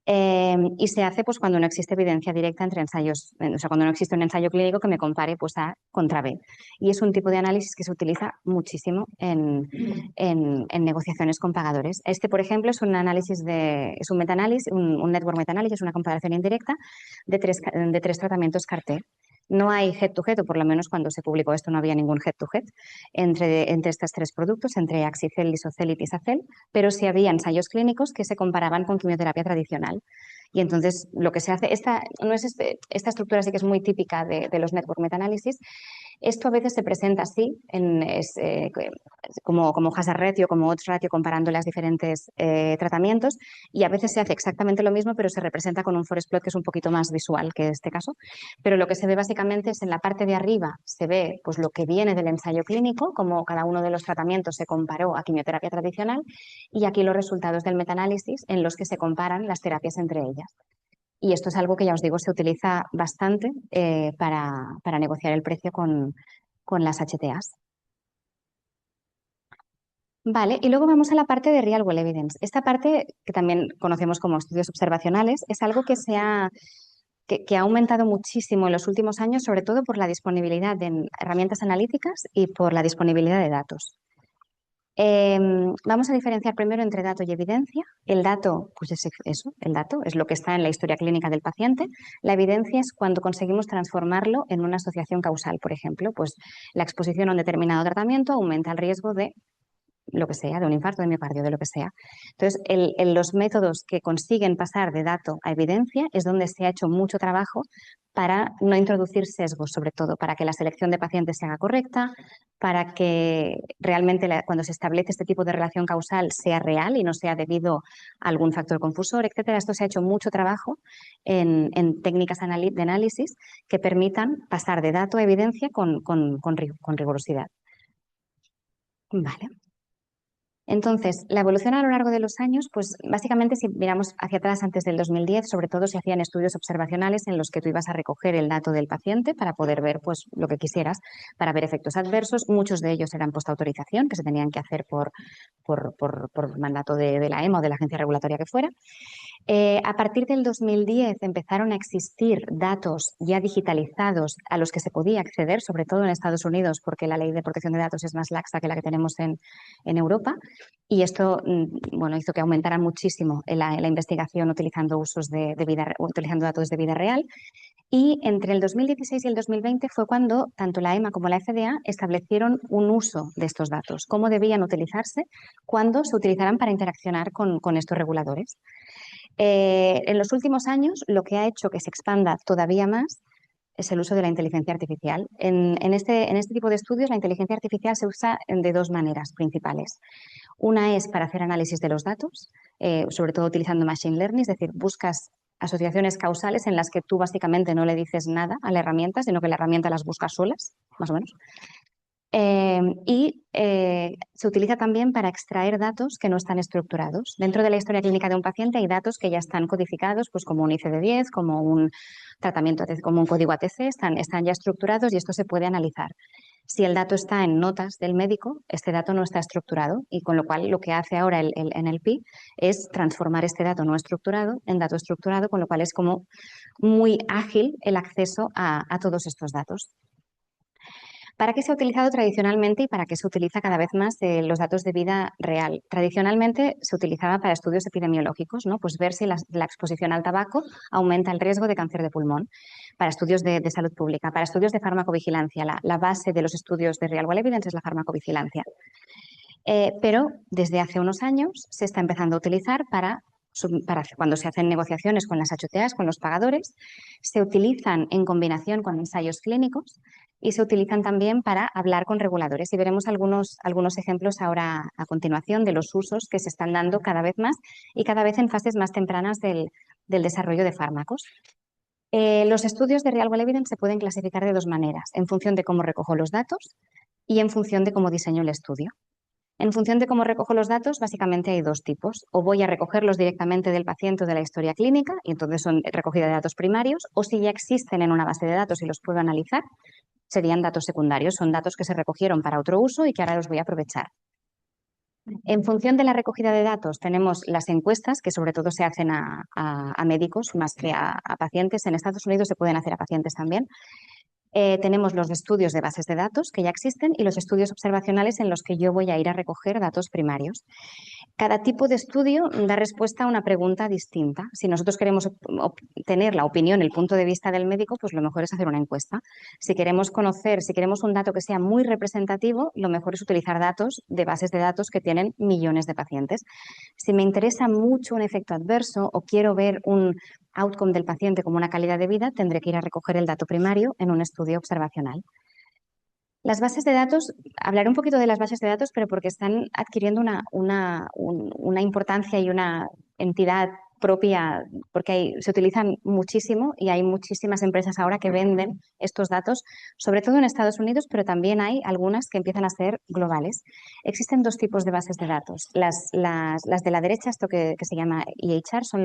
S1: Y se hace pues cuando no existe evidencia directa entre ensayos, o sea, cuando no existe un ensayo clínico que me compare pues A contra B. Y es un tipo de análisis que se utiliza muchísimo en negociaciones con pagadores. Este, por ejemplo, es un análisis es un metaanálisis, un network metaanálisis, una comparación indirecta de tres tratamientos CAR-T. No hay head-to-head, o por lo menos cuando se publicó esto no había ningún head-to-head entre estos 3 productos, entre Axicel, Lisocel y Tisacel, pero sí había ensayos clínicos que se comparaban con quimioterapia tradicional. Y entonces lo que se hace, esta estructura sí que es muy típica de los network metaanálisis, Esto a veces se presenta así, como hazard ratio, como odds ratio, comparando los diferentes tratamientos, y a veces se hace exactamente lo mismo, pero se representa con un forest plot que es un poquito más visual que este caso. Pero lo que se ve básicamente es en la parte de arriba, se ve pues, lo que viene del ensayo clínico, como cada uno de los tratamientos se comparó a quimioterapia tradicional, y aquí los resultados del metaanálisis en los que se comparan las terapias entre ellas. Y esto es algo que ya os digo, se utiliza bastante para negociar el precio con las HTAs. Vale, y luego vamos a la parte de Real World Evidence. Esta parte, que también conocemos como estudios observacionales, es algo que ha aumentado muchísimo en los últimos años, sobre todo por la disponibilidad de herramientas analíticas y por la disponibilidad de datos. Vamos a diferenciar primero entre dato y evidencia. El dato, pues es eso, el dato es lo que está en la historia clínica del paciente. La evidencia es cuando conseguimos transformarlo en una asociación causal, por ejemplo, pues la exposición a un determinado tratamiento aumenta el riesgo de lo que sea, de un infarto de miocardio, de lo que sea. Entonces, los métodos que consiguen pasar de dato a evidencia es donde se ha hecho mucho trabajo para no introducir sesgos, sobre todo, para que la selección de pacientes se haga correcta, para que realmente cuando se establece este tipo de relación causal sea real y no sea debido a algún factor confusor, etcétera. Esto se ha hecho mucho trabajo en técnicas de análisis que permitan pasar de dato a evidencia con rigurosidad. Vale. Entonces, la evolución a lo largo de los años, pues básicamente si miramos hacia atrás antes del 2010, sobre todo se hacían estudios observacionales en los que tú ibas a recoger el dato del paciente para poder ver pues, lo que quisieras, para ver efectos adversos. Muchos de ellos eran postautorización, que se tenían que hacer por mandato de la EMA o de la agencia regulatoria que fuera. A partir del 2010 empezaron a existir datos ya digitalizados a los que se podía acceder, sobre todo en Estados Unidos, porque la ley de protección de datos es más laxa que la que tenemos en Europa. Y esto bueno, hizo que aumentara muchísimo la investigación utilizando utilizando datos de vida real. Y entre el 2016 y el 2020 fue cuando tanto la EMA como la FDA establecieron un uso de estos datos, cómo debían utilizarse cuando se utilizaran para interaccionar con estos reguladores. En los últimos años, lo que ha hecho que se expanda todavía más es el uso de la inteligencia artificial. En este tipo de estudios, la inteligencia artificial se usa de dos maneras principales. Una es para hacer análisis de los datos, sobre todo utilizando machine learning, es decir, buscas asociaciones causales en las que tú básicamente no le dices nada a la herramienta, sino que la herramienta las busca solas, más o menos. Se utiliza también para extraer datos que no están estructurados. Dentro de la historia clínica de un paciente hay datos que ya están codificados, pues como un ICD-10, como un tratamiento, como un código ATC, están ya estructurados y esto se puede analizar. Si el dato está en notas del médico, este dato no está estructurado y con lo cual lo que hace ahora el NLP es transformar este dato no estructurado en dato estructurado, con lo cual es como muy ágil el acceso a todos estos datos. ¿Para qué se ha utilizado tradicionalmente y para qué se utiliza cada vez más los datos de vida real? Tradicionalmente se utilizaba para estudios epidemiológicos, ¿no? Pues ver si la exposición al tabaco aumenta el riesgo de cáncer de pulmón, para estudios de salud pública, para estudios de farmacovigilancia. La base de los estudios de Real World Evidence es la farmacovigilancia. Pero desde hace unos años se está empezando a utilizar para cuando se hacen negociaciones con las HTAs, con los pagadores, se utilizan en combinación con ensayos clínicos y se utilizan también para hablar con reguladores. Y veremos algunos ejemplos ahora a continuación de los usos que se están dando cada vez más y cada vez en fases más tempranas del desarrollo de fármacos. Los estudios de Real World Evidence se pueden clasificar de dos maneras, en función de cómo recojo los datos y en función de cómo diseño el estudio. En función de cómo recojo los datos, básicamente hay dos tipos. O voy a recogerlos directamente del paciente o de la historia clínica, y entonces son recogida de datos primarios, o si ya existen en una base de datos y los puedo analizar, serían datos secundarios. Son datos que se recogieron para otro uso y que ahora los voy a aprovechar. En función de la recogida de datos, tenemos las encuestas, que sobre todo se hacen a médicos más que a pacientes. En Estados Unidos se pueden hacer a pacientes también. Tenemos los estudios de bases de datos que ya existen y los estudios observacionales en los que yo voy a ir a recoger datos primarios. Cada tipo de estudio da respuesta a una pregunta distinta. Si nosotros queremos obtener la opinión, el punto de vista del médico, pues lo mejor es hacer una encuesta. Si queremos un dato que sea muy representativo, lo mejor es utilizar datos de bases de datos que tienen millones de pacientes. Si me interesa mucho un efecto adverso o quiero ver un outcome del paciente como una calidad de vida, tendré que ir a recoger el dato primario en un estudio observacional. Las bases de datos, hablaré un poquito de las bases de datos, pero porque están adquiriendo una importancia y una entidad propia, porque se utilizan muchísimo y hay muchísimas empresas ahora que venden estos datos, sobre todo en Estados Unidos, pero también hay algunas que empiezan a ser globales. Existen dos tipos de bases de datos. Las de la derecha, esto que se llama EHR, son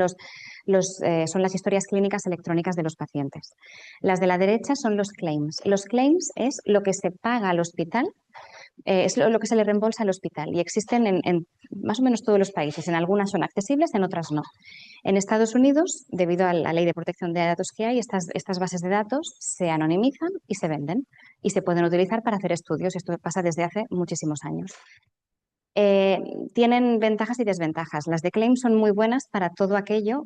S1: son las historias clínicas electrónicas de los pacientes. Las de la derecha son los claims. Los claims es lo que se paga al hospital, es lo que se le reembolsa al hospital y existen en más o menos todos los países. En algunas son accesibles, en otras no. En Estados Unidos, debido a la ley de protección de datos que hay, estas bases de datos se anonimizan y se venden y se pueden utilizar para hacer estudios. Esto pasa desde hace muchísimos años. Tienen ventajas y desventajas. Las de claim son muy buenas para todo aquello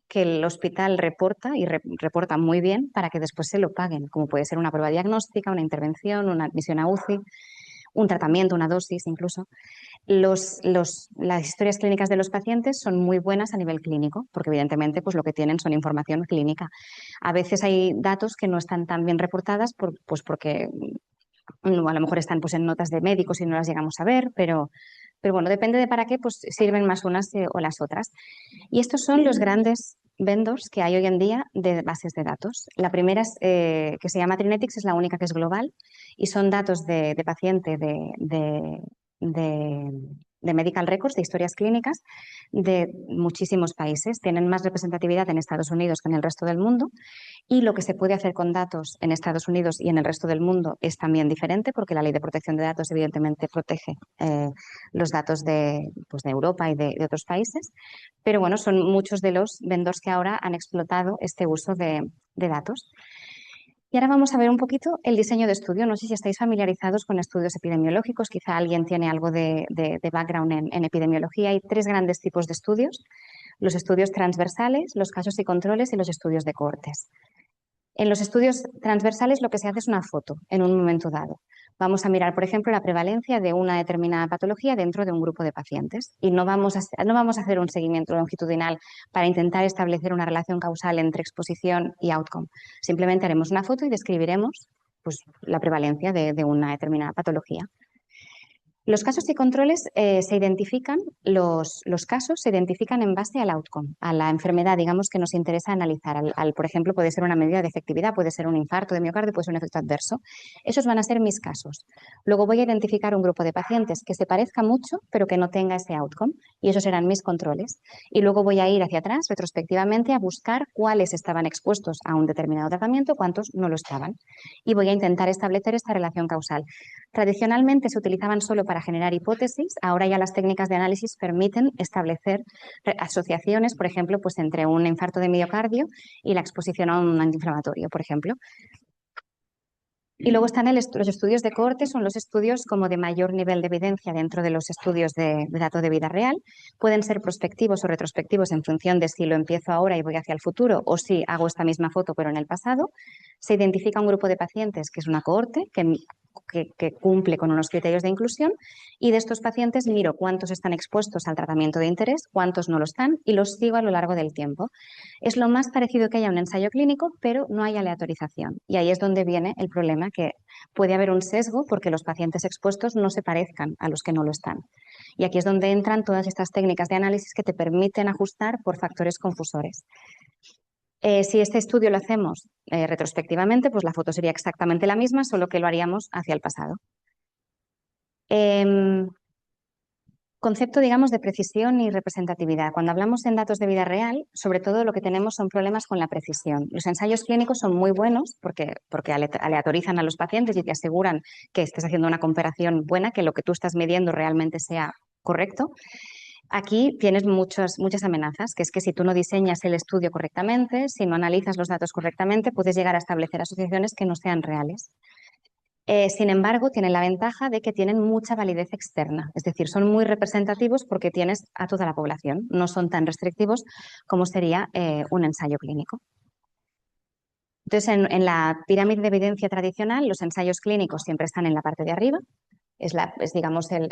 S1: que el hospital reporta y reporta muy bien para que después se lo paguen, como puede ser una prueba diagnóstica, una intervención, una admisión a UCI, un tratamiento, una dosis incluso. Las historias clínicas de los pacientes son muy buenas a nivel clínico, porque evidentemente pues, lo que tienen son información clínica. A veces hay datos que no están tan bien reportadas pues porque a lo mejor están pues, en notas de médicos y no las llegamos a ver, pero bueno, depende de para qué pues, sirven más unas o las otras. Y estos son los grandes vendors que hay hoy en día de bases de datos. La primera es, que se llama Trinetics, es la única que es global y son datos de paciente de medical records, de historias clínicas de muchísimos países. Tienen más representatividad en Estados Unidos que en el resto del mundo y lo que se puede hacer con datos en Estados Unidos y en el resto del mundo es también diferente porque la ley de protección de datos evidentemente protege los datos pues de Europa y de otros países. Pero bueno, son muchos de los vendors que ahora han explotado este uso de datos. Y ahora vamos a ver un poquito el diseño de estudio. No sé si estáis familiarizados con estudios epidemiológicos, quizá alguien tiene algo de background en epidemiología. Hay tres grandes tipos de estudios: los estudios transversales, los casos y controles y los estudios de cohortes. En los estudios transversales lo que se hace es una foto en un momento dado. Vamos a mirar, por ejemplo, la prevalencia de una determinada patología dentro de un grupo de pacientes y no vamos a hacer un seguimiento longitudinal para intentar establecer una relación causal entre exposición y outcome. Simplemente haremos una foto y describiremos pues, la prevalencia de una determinada patología. Los casos y controles se identifican, los casos se identifican en base al outcome, a la enfermedad, digamos, que nos interesa analizar. Por ejemplo, puede ser una medida de efectividad, puede ser un infarto de miocardio, puede ser un efecto adverso. Esos van a ser mis casos. Luego voy a identificar un grupo de pacientes que se parezca mucho, pero que no tenga ese outcome, y esos serán mis controles. Y luego voy a ir hacia atrás, retrospectivamente, a buscar cuáles estaban expuestos a un determinado tratamiento, cuántos no lo estaban. Y voy a intentar establecer esta relación causal. Tradicionalmente se utilizaban solo para generar hipótesis, ahora ya las técnicas de análisis permiten establecer asociaciones, por ejemplo, pues entre un infarto de miocardio y la exposición a un antiinflamatorio, por ejemplo. Y luego están los estudios de cohorte, son los estudios como de mayor nivel de evidencia dentro de los estudios de datos de vida real. Pueden ser prospectivos o retrospectivos en función de si lo empiezo ahora y voy hacia el futuro o si hago esta misma foto pero en el pasado. Se identifica un grupo de pacientes que es una cohorte que cumple con unos criterios de inclusión y de estos pacientes miro cuántos están expuestos al tratamiento de interés, cuántos no lo están y los sigo a lo largo del tiempo. Es lo más parecido que haya un ensayo clínico, pero no hay aleatorización. Y ahí es donde viene el problema, que puede haber un sesgo porque los pacientes expuestos no se parezcan a los que no lo están. Y aquí es donde entran todas estas técnicas de análisis que te permiten ajustar por factores confusores. Si este estudio lo hacemos retrospectivamente, pues la foto sería exactamente la misma, solo que lo haríamos hacia el pasado. Concepto, digamos, de precisión y representatividad. Cuando hablamos en datos de vida real, sobre todo lo que tenemos son problemas con la precisión. Los ensayos clínicos son muy buenos porque aleatorizan a los pacientes y te aseguran que estés haciendo una comparación buena, que lo que tú estás midiendo realmente sea correcto. Aquí tienes muchas amenazas, que es que si tú no diseñas el estudio correctamente, si no analizas los datos correctamente, puedes llegar a establecer asociaciones que no sean reales. Sin embargo, tienen la ventaja de que tienen mucha validez externa, es decir, son muy representativos porque tienes a toda la población, no son tan restrictivos como sería un ensayo clínico. Entonces, en la pirámide de evidencia tradicional, los ensayos clínicos siempre están en la parte de arriba, es digamos, el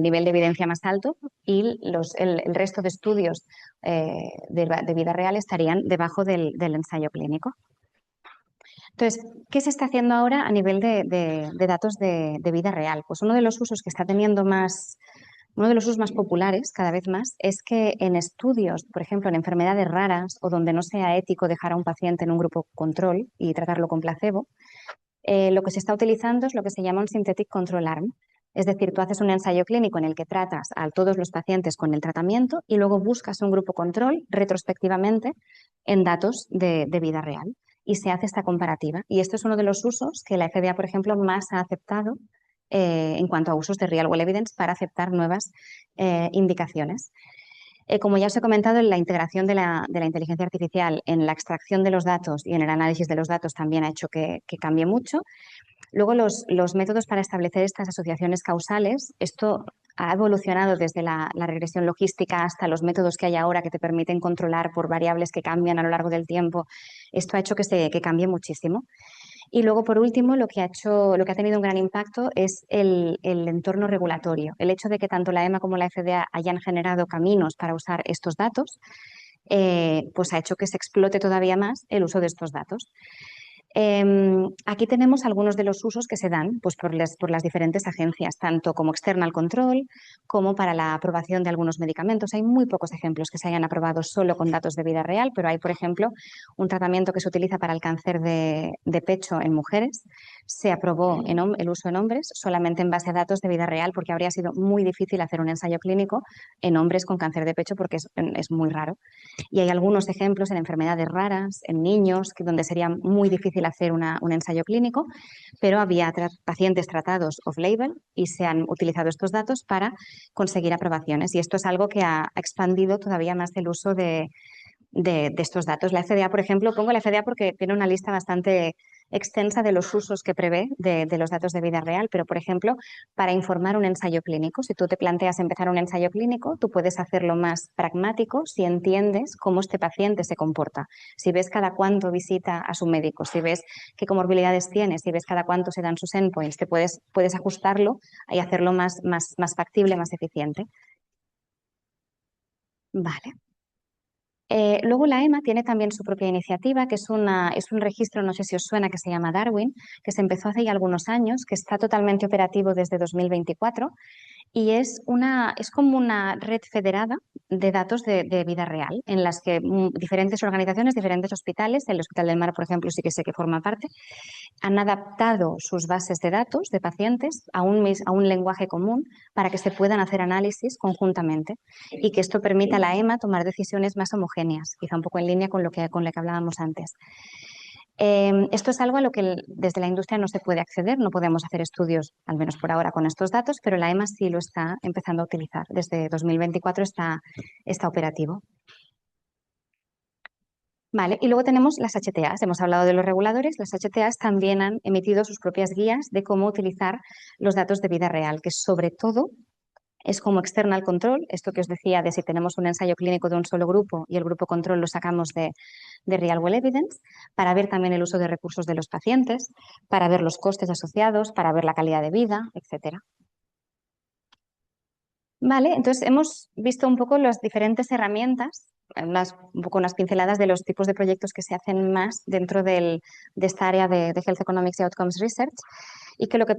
S1: nivel de evidencia más alto y el resto de estudios de vida real estarían debajo del ensayo clínico. Entonces, ¿qué se está haciendo ahora a nivel de datos de vida real? Pues uno de los usos que está teniendo uno de los usos más populares cada vez más es que en estudios, por ejemplo, en enfermedades raras o donde no sea ético dejar a un paciente en un grupo control y tratarlo con placebo, lo que se está utilizando es lo que se llama un synthetic control arm. Es decir, tú haces un ensayo clínico en el que tratas a todos los pacientes con el tratamiento y luego buscas un grupo control retrospectivamente en datos de vida real y se hace esta comparativa. Y esto es uno de los usos que la FDA, por ejemplo, más ha aceptado en cuanto a usos de real world evidence para aceptar nuevas indicaciones. Como ya os he comentado, la integración de la inteligencia artificial en la extracción de los datos y en el análisis de los datos también ha hecho que cambie mucho. Luego, los métodos para establecer estas asociaciones causales, esto ha evolucionado desde la regresión logística hasta los métodos que hay ahora que te permiten controlar por variables que cambian a lo largo del tiempo. Esto ha hecho que cambie muchísimo. Y luego, por último, lo que ha tenido un gran impacto es el entorno regulatorio. El hecho de que tanto la EMA como la FDA hayan generado caminos para usar estos datos, pues ha hecho que se explote todavía más el uso de estos datos. Aquí tenemos algunos de los usos que se dan pues, por las diferentes agencias, tanto como external control como para la aprobación de algunos medicamentos. Hay muy pocos ejemplos que se hayan aprobado solo con datos de vida real, pero hay, por ejemplo, un tratamiento que se utiliza para el cáncer de pecho en mujeres. Se aprobó el uso en hombres solamente en base a datos de vida real, porque habría sido muy difícil hacer un ensayo clínico en hombres con cáncer de pecho porque es muy raro. Y hay algunos ejemplos en enfermedades raras, en niños, donde sería muy difícil hacer un ensayo clínico, pero había pacientes tratados off-label y se han utilizado estos datos para conseguir aprobaciones. Y esto es algo que ha expandido todavía más el uso de estos datos. La FDA, por ejemplo, pongo la FDA porque tiene una lista bastante extensa de los usos que prevé de los datos de vida real, pero por ejemplo, para informar un ensayo clínico, si tú te planteas empezar un ensayo clínico, tú puedes hacerlo más pragmático si entiendes cómo este paciente se comporta, si ves cada cuánto visita a su médico, si ves qué comorbilidades tiene, si ves cada cuánto se dan sus endpoints, puedes ajustarlo y hacerlo más factible, más eficiente. Vale. Luego la EMA tiene también su propia iniciativa, que es un registro, no sé si os suena, que se llama Darwin, que se empezó hace ya algunos años, que está totalmente operativo desde 2024 y es como una red federada de datos de vida real, en las que diferentes organizaciones, diferentes hospitales, el Hospital del Mar, por ejemplo, sí que sé que forma parte, han adaptado sus bases de datos de pacientes a un lenguaje común para que se puedan hacer análisis conjuntamente y que esto permita a la EMA tomar decisiones más homogéneas, quizá un poco en línea con lo que hablábamos antes. Esto es algo a lo que desde la industria no se puede acceder, no podemos hacer estudios, al menos por ahora, con estos datos, pero la EMA sí lo está empezando a utilizar. Desde 2024 está operativo. Vale, y luego tenemos las HTAs. Hemos hablado de los reguladores. Las HTAs también han emitido sus propias guías de cómo utilizar los datos de vida real, que sobre todo es como external control, esto que os decía de si tenemos un ensayo clínico de un solo grupo y el grupo control lo sacamos de real world evidence, para ver también el uso de recursos de los pacientes, para ver los costes asociados, para ver la calidad de vida, etcétera. Vale, entonces hemos visto un poco las diferentes herramientas, un poco unas pinceladas de los tipos de proyectos que se hacen más dentro de esta área de Health Economics y Outcomes Research y que lo que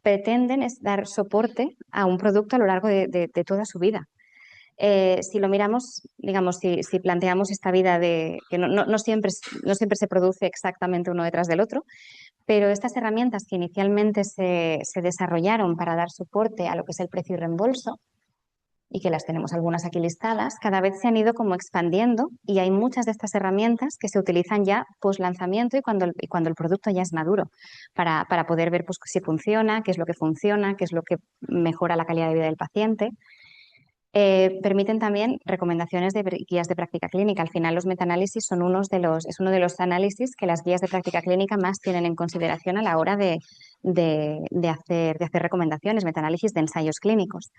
S1: pretenden es dar soporte a un producto a lo largo de toda su vida. Si lo miramos, digamos, si planteamos esta vida de que no siempre se produce exactamente uno detrás del otro, pero estas herramientas que inicialmente se desarrollaron para dar soporte a lo que es el precio y reembolso, y que las tenemos algunas aquí listadas, cada vez se han ido como expandiendo y hay muchas de estas herramientas que se utilizan ya post lanzamiento y cuando el producto ya es maduro, para poder ver pues, si funciona, qué es lo que mejora la calidad de vida del paciente. Permiten también recomendaciones de guías de práctica clínica. Al final los metaanálisis es uno de los análisis que las guías de práctica clínica más tienen en consideración a la hora de hacer recomendaciones, metaanálisis de ensayos clínicos.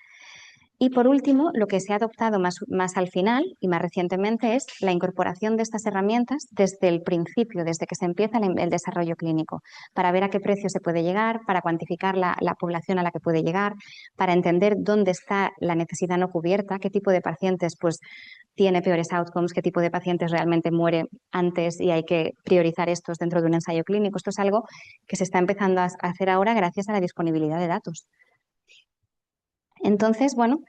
S1: Y por último, lo que se ha adoptado más al final y más recientemente es la incorporación de estas herramientas desde el principio, desde que se empieza el desarrollo clínico, para ver a qué precio se puede llegar, para cuantificar la población a la que puede llegar, para entender dónde está la necesidad no cubierta, qué tipo de pacientes pues, tiene peores outcomes, qué tipo de pacientes realmente muere antes y hay que priorizar estos dentro de un ensayo clínico. Esto es algo que se está empezando a hacer ahora gracias a la disponibilidad de datos. Entonces, bueno,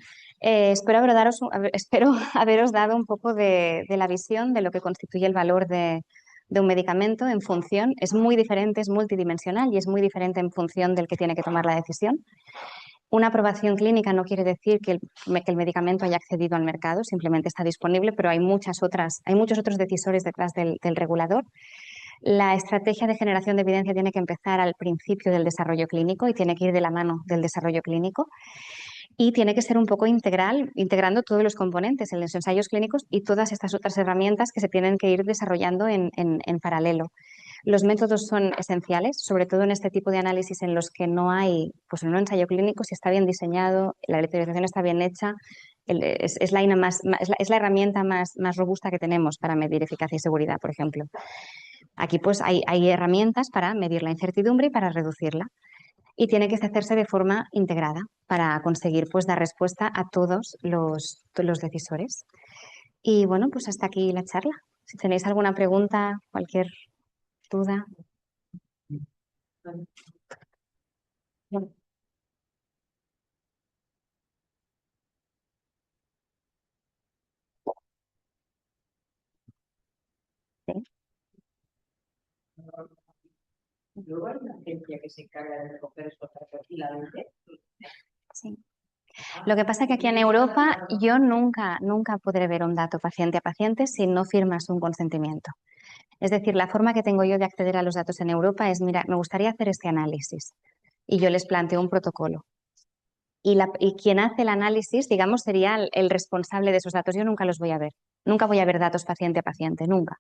S1: espero haberos dado un poco de la visión de lo que constituye el valor de un medicamento en función, es muy diferente, es multidimensional y es muy diferente en función del que tiene que tomar la decisión. Una aprobación clínica no quiere decir que el medicamento haya accedido al mercado, simplemente está disponible, pero hay muchos otros decisores detrás del regulador. La estrategia de generación de evidencia tiene que empezar al principio del desarrollo clínico y tiene que ir de la mano del desarrollo clínico. Y tiene que ser un poco integral, integrando todos los componentes en los ensayos clínicos y todas estas otras herramientas que se tienen que ir desarrollando en paralelo. Los métodos son esenciales, sobre todo en este tipo de análisis en los que no hay, pues en un ensayo clínico, si está bien diseñado, la aleatorización está bien hecha, es la herramienta más robusta que tenemos para medir eficacia y seguridad, por ejemplo. Aquí pues hay herramientas para medir la incertidumbre y para reducirla. Y tiene que hacerse de forma integrada para conseguir pues, dar respuesta a todos los decisores. Y bueno, pues hasta aquí la charla. Si tenéis alguna pregunta, cualquier duda. Bueno. Sí.
S3: Luego hay una agencia que se encarga de recoger estos datos y la vende.
S1: Sí. Lo que pasa es que aquí en Europa yo nunca podré ver un dato paciente a paciente si no firmas un consentimiento. Es decir, la forma que tengo yo de acceder a los datos en Europa es, mira, me gustaría hacer este análisis y yo les planteo un protocolo. Y quien hace el análisis, digamos, sería el responsable de esos datos. Yo nunca los voy a ver. Nunca voy a ver datos paciente a paciente, nunca.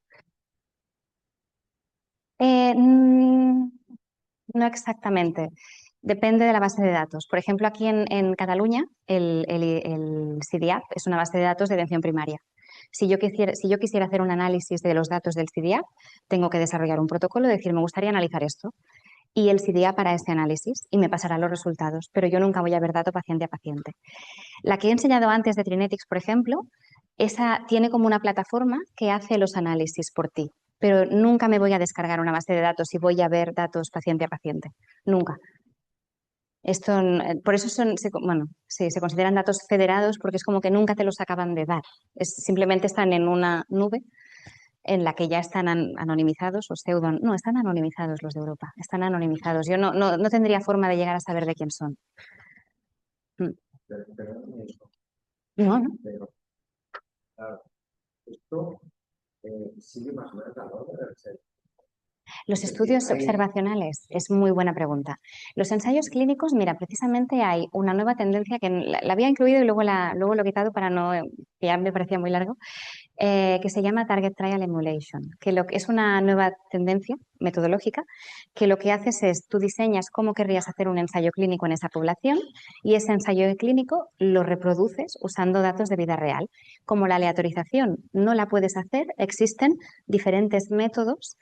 S1: No exactamente. Depende de la base de datos. Por ejemplo, aquí en Cataluña, el CIDIAP es una base de datos de atención primaria. Si yo quisiera hacer un análisis de los datos del CIDIAP, tengo que desarrollar un protocolo, decir, me gustaría analizar esto. Y el CIDIAP para este análisis y me pasará los resultados, pero yo nunca voy a ver dato paciente a paciente. La que he enseñado antes de Trinetics, por ejemplo, esa tiene como una plataforma que hace los análisis por ti, pero nunca me voy a descargar una base de datos y voy a ver datos paciente a paciente. Nunca. Por eso se consideran datos federados porque es como que nunca te los acaban de dar. Simplemente están en una nube en la que ya están anonimizados o pseudo... No, están anonimizados los de Europa, están anonimizados. Yo no tendría forma de llegar a saber de quién son. No, no.
S2: Pero, claro, esto sigue más o menos la norma del ser.
S1: Los estudios observacionales, es muy buena pregunta. Los ensayos clínicos, mira, precisamente hay una nueva tendencia que la había incluido y luego lo he quitado para no, que ya me parecía muy largo, que se llama Target Trial Emulation, que es una nueva tendencia metodológica que lo que haces es, tú diseñas cómo querrías hacer un ensayo clínico en esa población y ese ensayo clínico lo reproduces usando datos de vida real. Como la aleatorización no la puedes hacer, existen diferentes métodos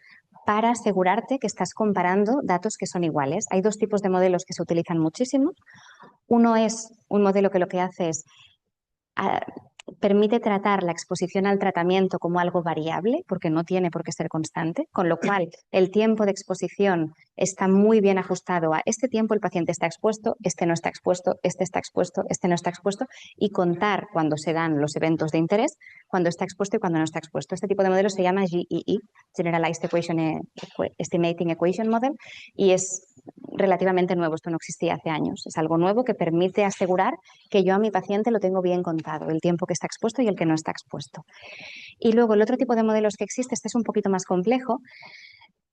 S1: para asegurarte que estás comparando datos que son iguales. Hay dos tipos de modelos que se utilizan muchísimo. Uno es un modelo que lo que hace es permite tratar la exposición al tratamiento como algo variable, porque no tiene por qué ser constante, con lo cual el tiempo de exposición está muy bien ajustado a este tiempo el paciente está expuesto, este no está expuesto, este está expuesto, este no está expuesto, y contar cuando se dan los eventos de interés, cuando está expuesto y cuando no está expuesto. Este tipo de modelo se llama GEE, Generalized Estimating Equation Model, y es relativamente nuevo, esto no existía hace años. Es algo nuevo que permite asegurar que yo a mi paciente lo tengo bien contado, el tiempo que está expuesto y el que no está expuesto. Y luego el otro tipo de modelos que existe, este es un poquito más complejo.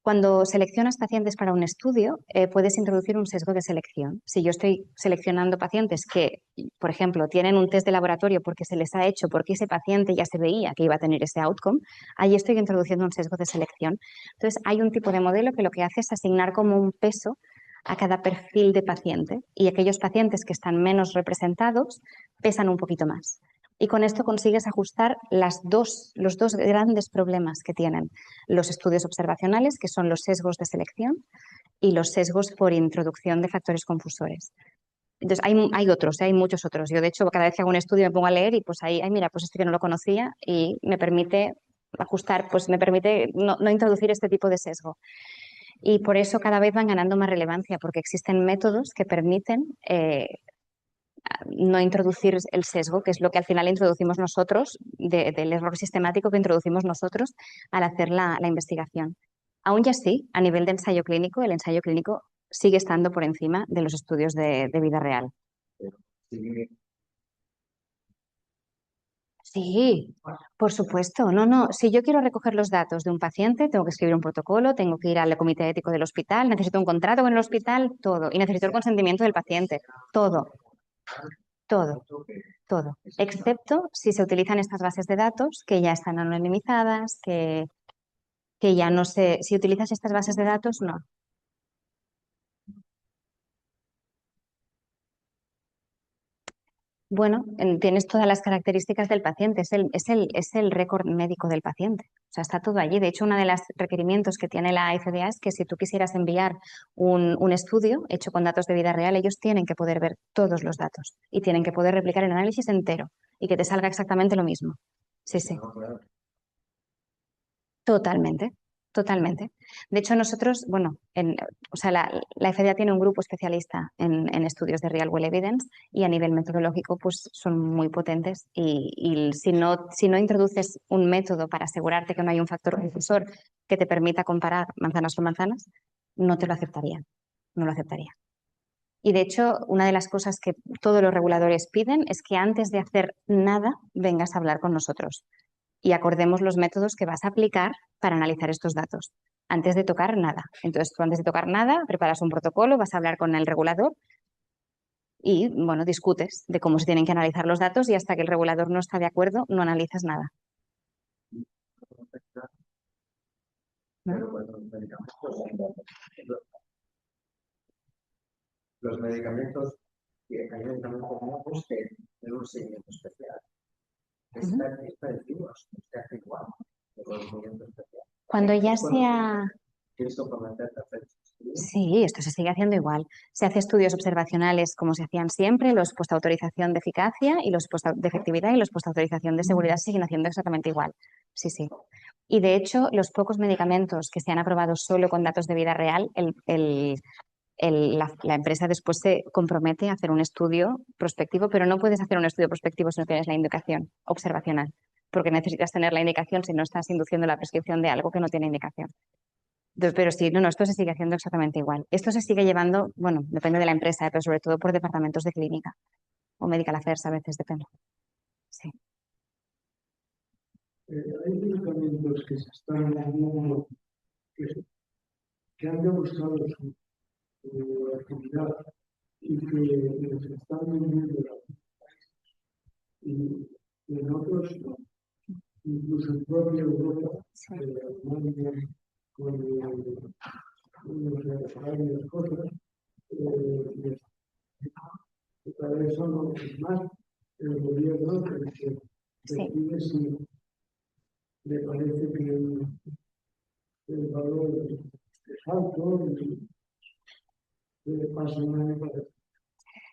S1: Cuando seleccionas pacientes para un estudio, puedes introducir un sesgo de selección. Si yo estoy seleccionando pacientes que, por ejemplo, tienen un test de laboratorio porque se les ha hecho, porque ese paciente ya se veía que iba a tener ese outcome, ahí estoy introduciendo un sesgo de selección. Entonces, hay un tipo de modelo que lo que hace es asignar como un peso a cada perfil de paciente y aquellos pacientes que están menos representados pesan un poquito más. Y con esto consigues ajustar los dos grandes problemas que tienen los estudios observacionales, que son los sesgos de selección y los sesgos por introducción de factores confusores. Entonces, hay otros, hay muchos otros. Yo, de hecho, cada vez que hago un estudio me pongo a leer y pues ahí, ay, mira, pues este que no lo conocía y me permite ajustar, pues me permite no introducir este tipo de sesgo. Y por eso cada vez van ganando más relevancia, porque existen métodos que permiten no introducir el sesgo, que es lo que al final introducimos nosotros, del error sistemático que introducimos nosotros al hacer la investigación. Aún y así, a nivel de ensayo clínico, el ensayo clínico sigue estando por encima de los estudios de vida real. Sí, por supuesto. No. Si yo quiero recoger los datos de un paciente, tengo que escribir un protocolo, tengo que ir al comité ético del hospital, necesito un contrato con el hospital, todo. Y necesito el consentimiento del paciente, todo, todo, todo. Excepto si se utilizan estas bases de datos que ya están anonimizadas, que ya no sé. Si utilizas estas bases de datos, no. Bueno, tienes todas las características del paciente, es el récord médico del paciente. O sea, está todo allí. De hecho, uno de los requerimientos que tiene la FDA es que si tú quisieras enviar un estudio hecho con datos de vida real, ellos tienen que poder ver todos los datos y tienen que poder replicar el análisis entero y que te salga exactamente lo mismo. Sí, sí. Totalmente, totalmente. De hecho, nosotros, bueno, o sea, la FDA tiene un grupo especialista en estudios de Real World Evidence y a nivel metodológico, pues son muy potentes y si no introduces un método para asegurarte que no hay un factor confusor que te permita comparar manzanas con manzanas, no te lo aceptaría, no lo aceptaría. Y de hecho, una de las cosas que todos los reguladores piden es que antes de hacer nada vengas a hablar con nosotros y acordemos los métodos que vas a aplicar para analizar estos datos, antes de tocar nada. Entonces, tú antes de tocar nada, preparas un protocolo, vas a hablar con el regulador y, bueno, discutes de cómo se tienen que analizar los datos y hasta que el regulador no está de acuerdo, no analizas nada. ¿No?
S2: Los medicamentos, hay medicamentos nuevos que tienen un seguimiento especial. Es parecido, se hace igual, pero el seguimiento especial.
S1: Cuando ya sea...
S2: Esto para meter
S1: Sí, esto se sigue haciendo igual. Se hace estudios observacionales como se hacían siempre, los postautorización de eficacia y los de efectividad y los postautorización de seguridad siguen haciendo exactamente igual. Sí, sí. Y de hecho, los pocos medicamentos que se han aprobado solo con datos de vida real, la empresa después se compromete a hacer un estudio prospectivo, pero no puedes hacer un estudio prospectivo si no tienes la indicación observacional, porque necesitas tener la indicación si no estás induciendo la prescripción de algo que no tiene indicación. Pero sí, no, esto se sigue haciendo exactamente igual. Esto se sigue llevando, bueno, depende de la empresa, pero sobre todo por departamentos de clínica o medical affairs a veces, depende. Sí.
S4: Hay medicamentos que se están haciendo que han demostrado su actividad y que se están vendiendo y en otros no. Incluso en propia Europa,
S1: Sí.
S4: Alemania, con varias cosas, cada vez son más el gobierno que decide si le parece que el valor es alto y le pasa un año para...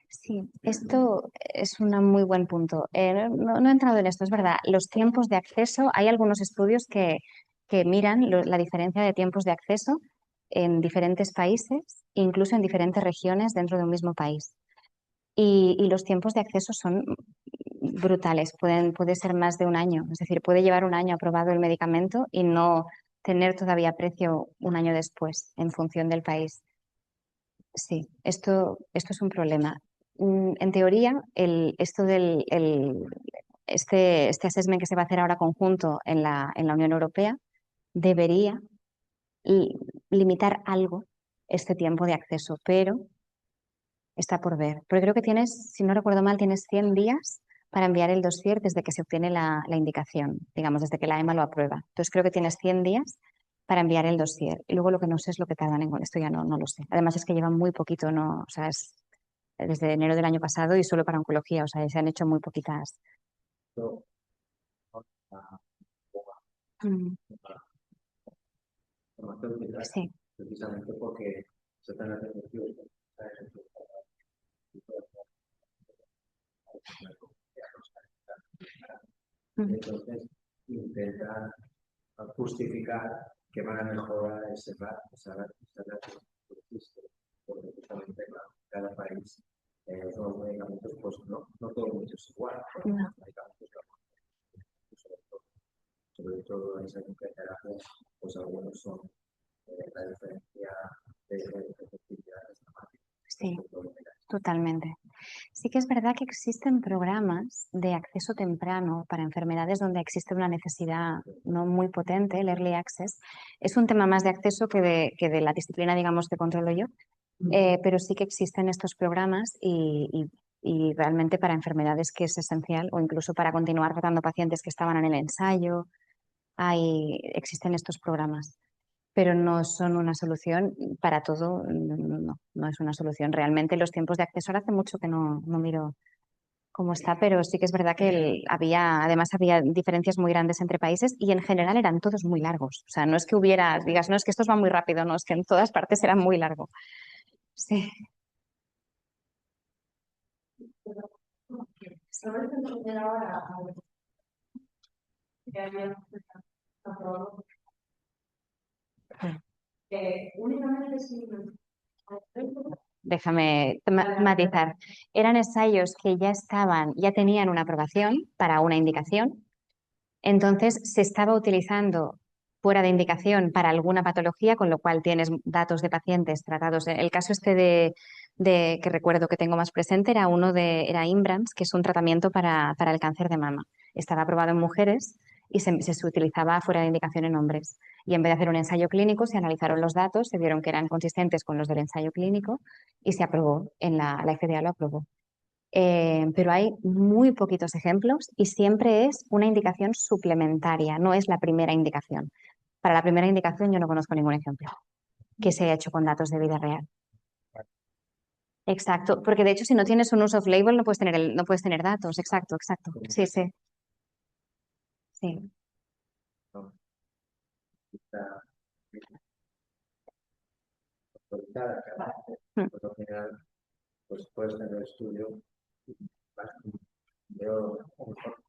S1: Sí, esto es un muy buen punto. No he entrado en esto, es verdad. Los tiempos de acceso, hay algunos estudios que miran la diferencia de tiempos de acceso en diferentes países, incluso en diferentes regiones dentro de un mismo país. Y los tiempos de acceso son brutales, puede ser más de un año, es decir, puede llevar un año aprobado el medicamento y no tener todavía precio un año después en función del país. Sí, esto es un problema. En teoría, este assessment que se va a hacer ahora conjunto en la Unión Europea debería limitar algo este tiempo de acceso, pero está por ver. Porque creo que tienes, si no recuerdo mal, tienes 100 días para enviar el dossier desde que se obtiene la indicación, digamos, desde que la EMA lo aprueba. Entonces creo que tienes 100 días para enviar el dossier. Y luego lo que no sé es lo que tardan en... Esto ya no lo sé. Además es que llevan muy poquito, ¿no? O sea, es desde enero del año pasado y solo para oncología. O sea, se han hecho muy poquitas. Mm, sí.
S2: Precisamente porque se están haciendo estudios. Entonces, intentan justificar que van a mejorar ese ratio que existe, porque justamente cada país, los medicamentos, pues no todo mucho es igual. Los medicamentos, sobre todo en esa terapia, pues algunos son la diferencia de efectividad es dramática.
S1: Sí, totalmente. Sí que es verdad que existen programas de acceso temprano para enfermedades donde existe una necesidad no muy potente, el Early Access. Es un tema más de acceso que de la disciplina, digamos, que controlo yo, pero sí que existen estos programas y realmente para enfermedades que es esencial o incluso para continuar tratando pacientes que estaban en el ensayo, existen estos programas. Pero no son una solución para todo, no es una solución. Realmente los tiempos de acceso, ahora hace mucho que no miro cómo está, pero sí que es verdad que además había diferencias muy grandes entre países y en general eran todos muy largos. O sea, no es que digas, no es que estos van muy rápido, no, es que en todas partes era muy largo. Sí.
S3: ¿Sabes qué ahora? Que había aprobado únicamente si
S1: Déjame matizar. Eran ensayos que ya tenían una aprobación para una indicación. Entonces se estaba utilizando fuera de indicación para alguna patología, con lo cual tienes datos de pacientes tratados. El caso este que recuerdo que tengo más presente era Imbrance, que es un tratamiento para el cáncer de mama. Estaba aprobado en mujeres y se utilizaba fuera de indicación en hombres. Y en vez de hacer un ensayo clínico, se analizaron los datos, se vieron que eran consistentes con los del ensayo clínico y se aprobó. La FDA lo aprobó. Pero hay muy poquitos ejemplos y siempre es una indicación suplementaria, no es la primera indicación. Para la primera indicación yo no conozco ningún ejemplo que se haya hecho con datos de vida real. Exacto, porque de hecho si no tienes un use of label no puedes tener datos. Exacto. Sí, sí. Sí.
S2: Por lo general, pues puedes tener estudio. Veo en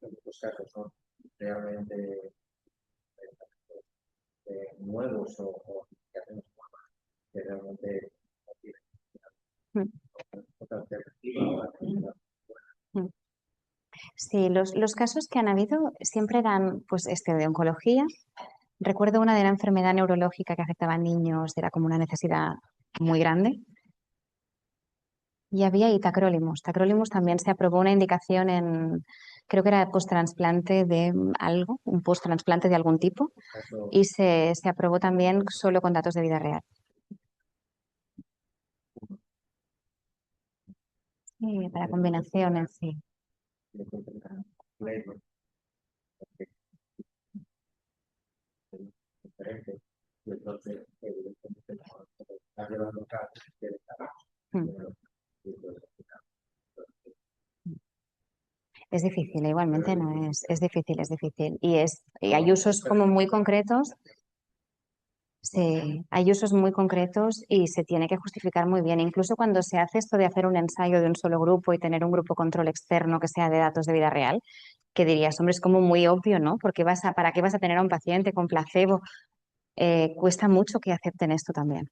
S2: muchos casos son realmente nuevos o que hacemos que realmente no tienen otra alternativa.
S1: Sí, los casos que han habido siempre eran pues de oncología. Recuerdo una de la enfermedad neurológica que afectaba a niños, era como una necesidad muy grande. Y había tacrolimus. Tacrolimus también se aprobó una indicación creo que era post-trasplante de algo, un post-trasplante de algún tipo, y se aprobó también solo con datos de vida real. Sí, para combinaciones, sí. Es difícil, igualmente no es difícil, es difícil. Y hay usos como muy concretos. Sí, hay usos muy concretos y se tiene que justificar muy bien. Incluso cuando se hace esto de hacer un ensayo de un solo grupo y tener un grupo control externo que sea de datos de vida real, que dirías, hombre, es como muy obvio, ¿no? Porque ¿para qué vas a tener a un paciente con placebo? Cuesta mucho que acepten esto también.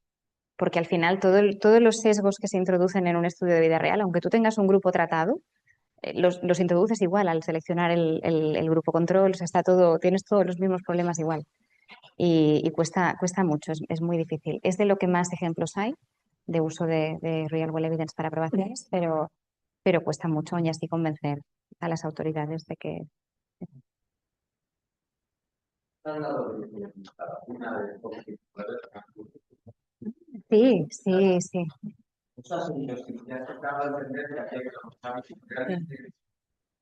S1: Porque al final todos los sesgos que se introducen en un estudio de vida real, aunque tú tengas un grupo tratado, los introduces igual al seleccionar el grupo control, o sea, tienes todos los mismos problemas igual. Y cuesta mucho, es muy difícil. Es de lo que más ejemplos hay de uso de Real World Evidence para aprobaciones, pero cuesta mucho aún así convencer a las autoridades de que... Sí, sí, sí.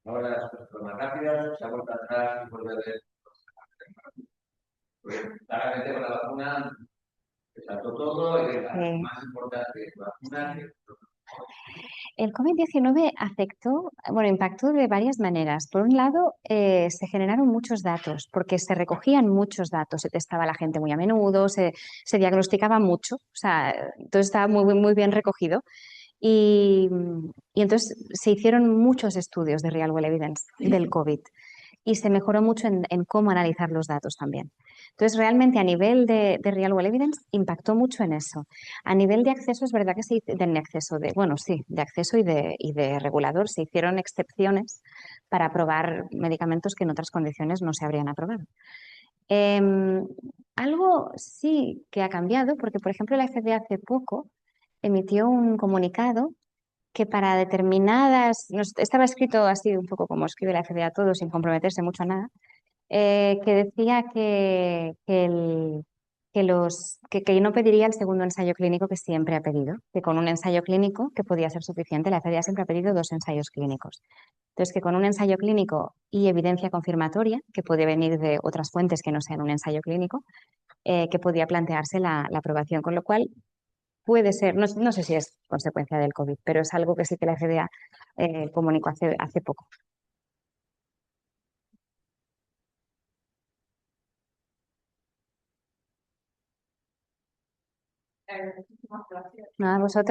S2: Ahora las cosas más rápidas, se ha vuelto atrás y vuelve a ver. Pues claramente con la vacuna se saltó todo y es
S1: Sí.
S2: más importante vacunar que
S1: El COVID-19 afectó, bueno, impactó de varias maneras. Por un lado, se generaron muchos datos, porque se recogían muchos datos, se testaba a la gente muy a menudo, se diagnosticaba mucho, o sea, todo estaba muy bien recogido. Y, y entonces se hicieron muchos estudios de real world evidence del COVID y se mejoró mucho en cómo analizar los datos también. Entonces, realmente a nivel de real world evidence impactó mucho en eso. A nivel de acceso, es verdad que de acceso bueno, sí, de acceso y de regulador se hicieron excepciones para aprobar medicamentos que en otras condiciones no se habrían aprobado. Em, Algo sí que ha cambiado, porque por ejemplo la FDA hace poco emitió un comunicado que para determinadas, estaba escrito así un poco como escribe la FDA todo, sin comprometerse mucho a nada, que decía que no pediría el segundo ensayo clínico que siempre ha pedido, que con un ensayo clínico que podía ser suficiente. La FDA siempre ha pedido 2 ensayos clínicos. Entonces, que con un ensayo clínico y evidencia confirmatoria, que puede venir de otras fuentes que no sean un ensayo clínico, que podía plantearse la aprobación, con lo cual puede ser, no sé si es consecuencia del COVID, pero es algo que sí que la FDA comunicó hace poco.
S3: Muchísimas gracias.
S1: Nada, vosotros.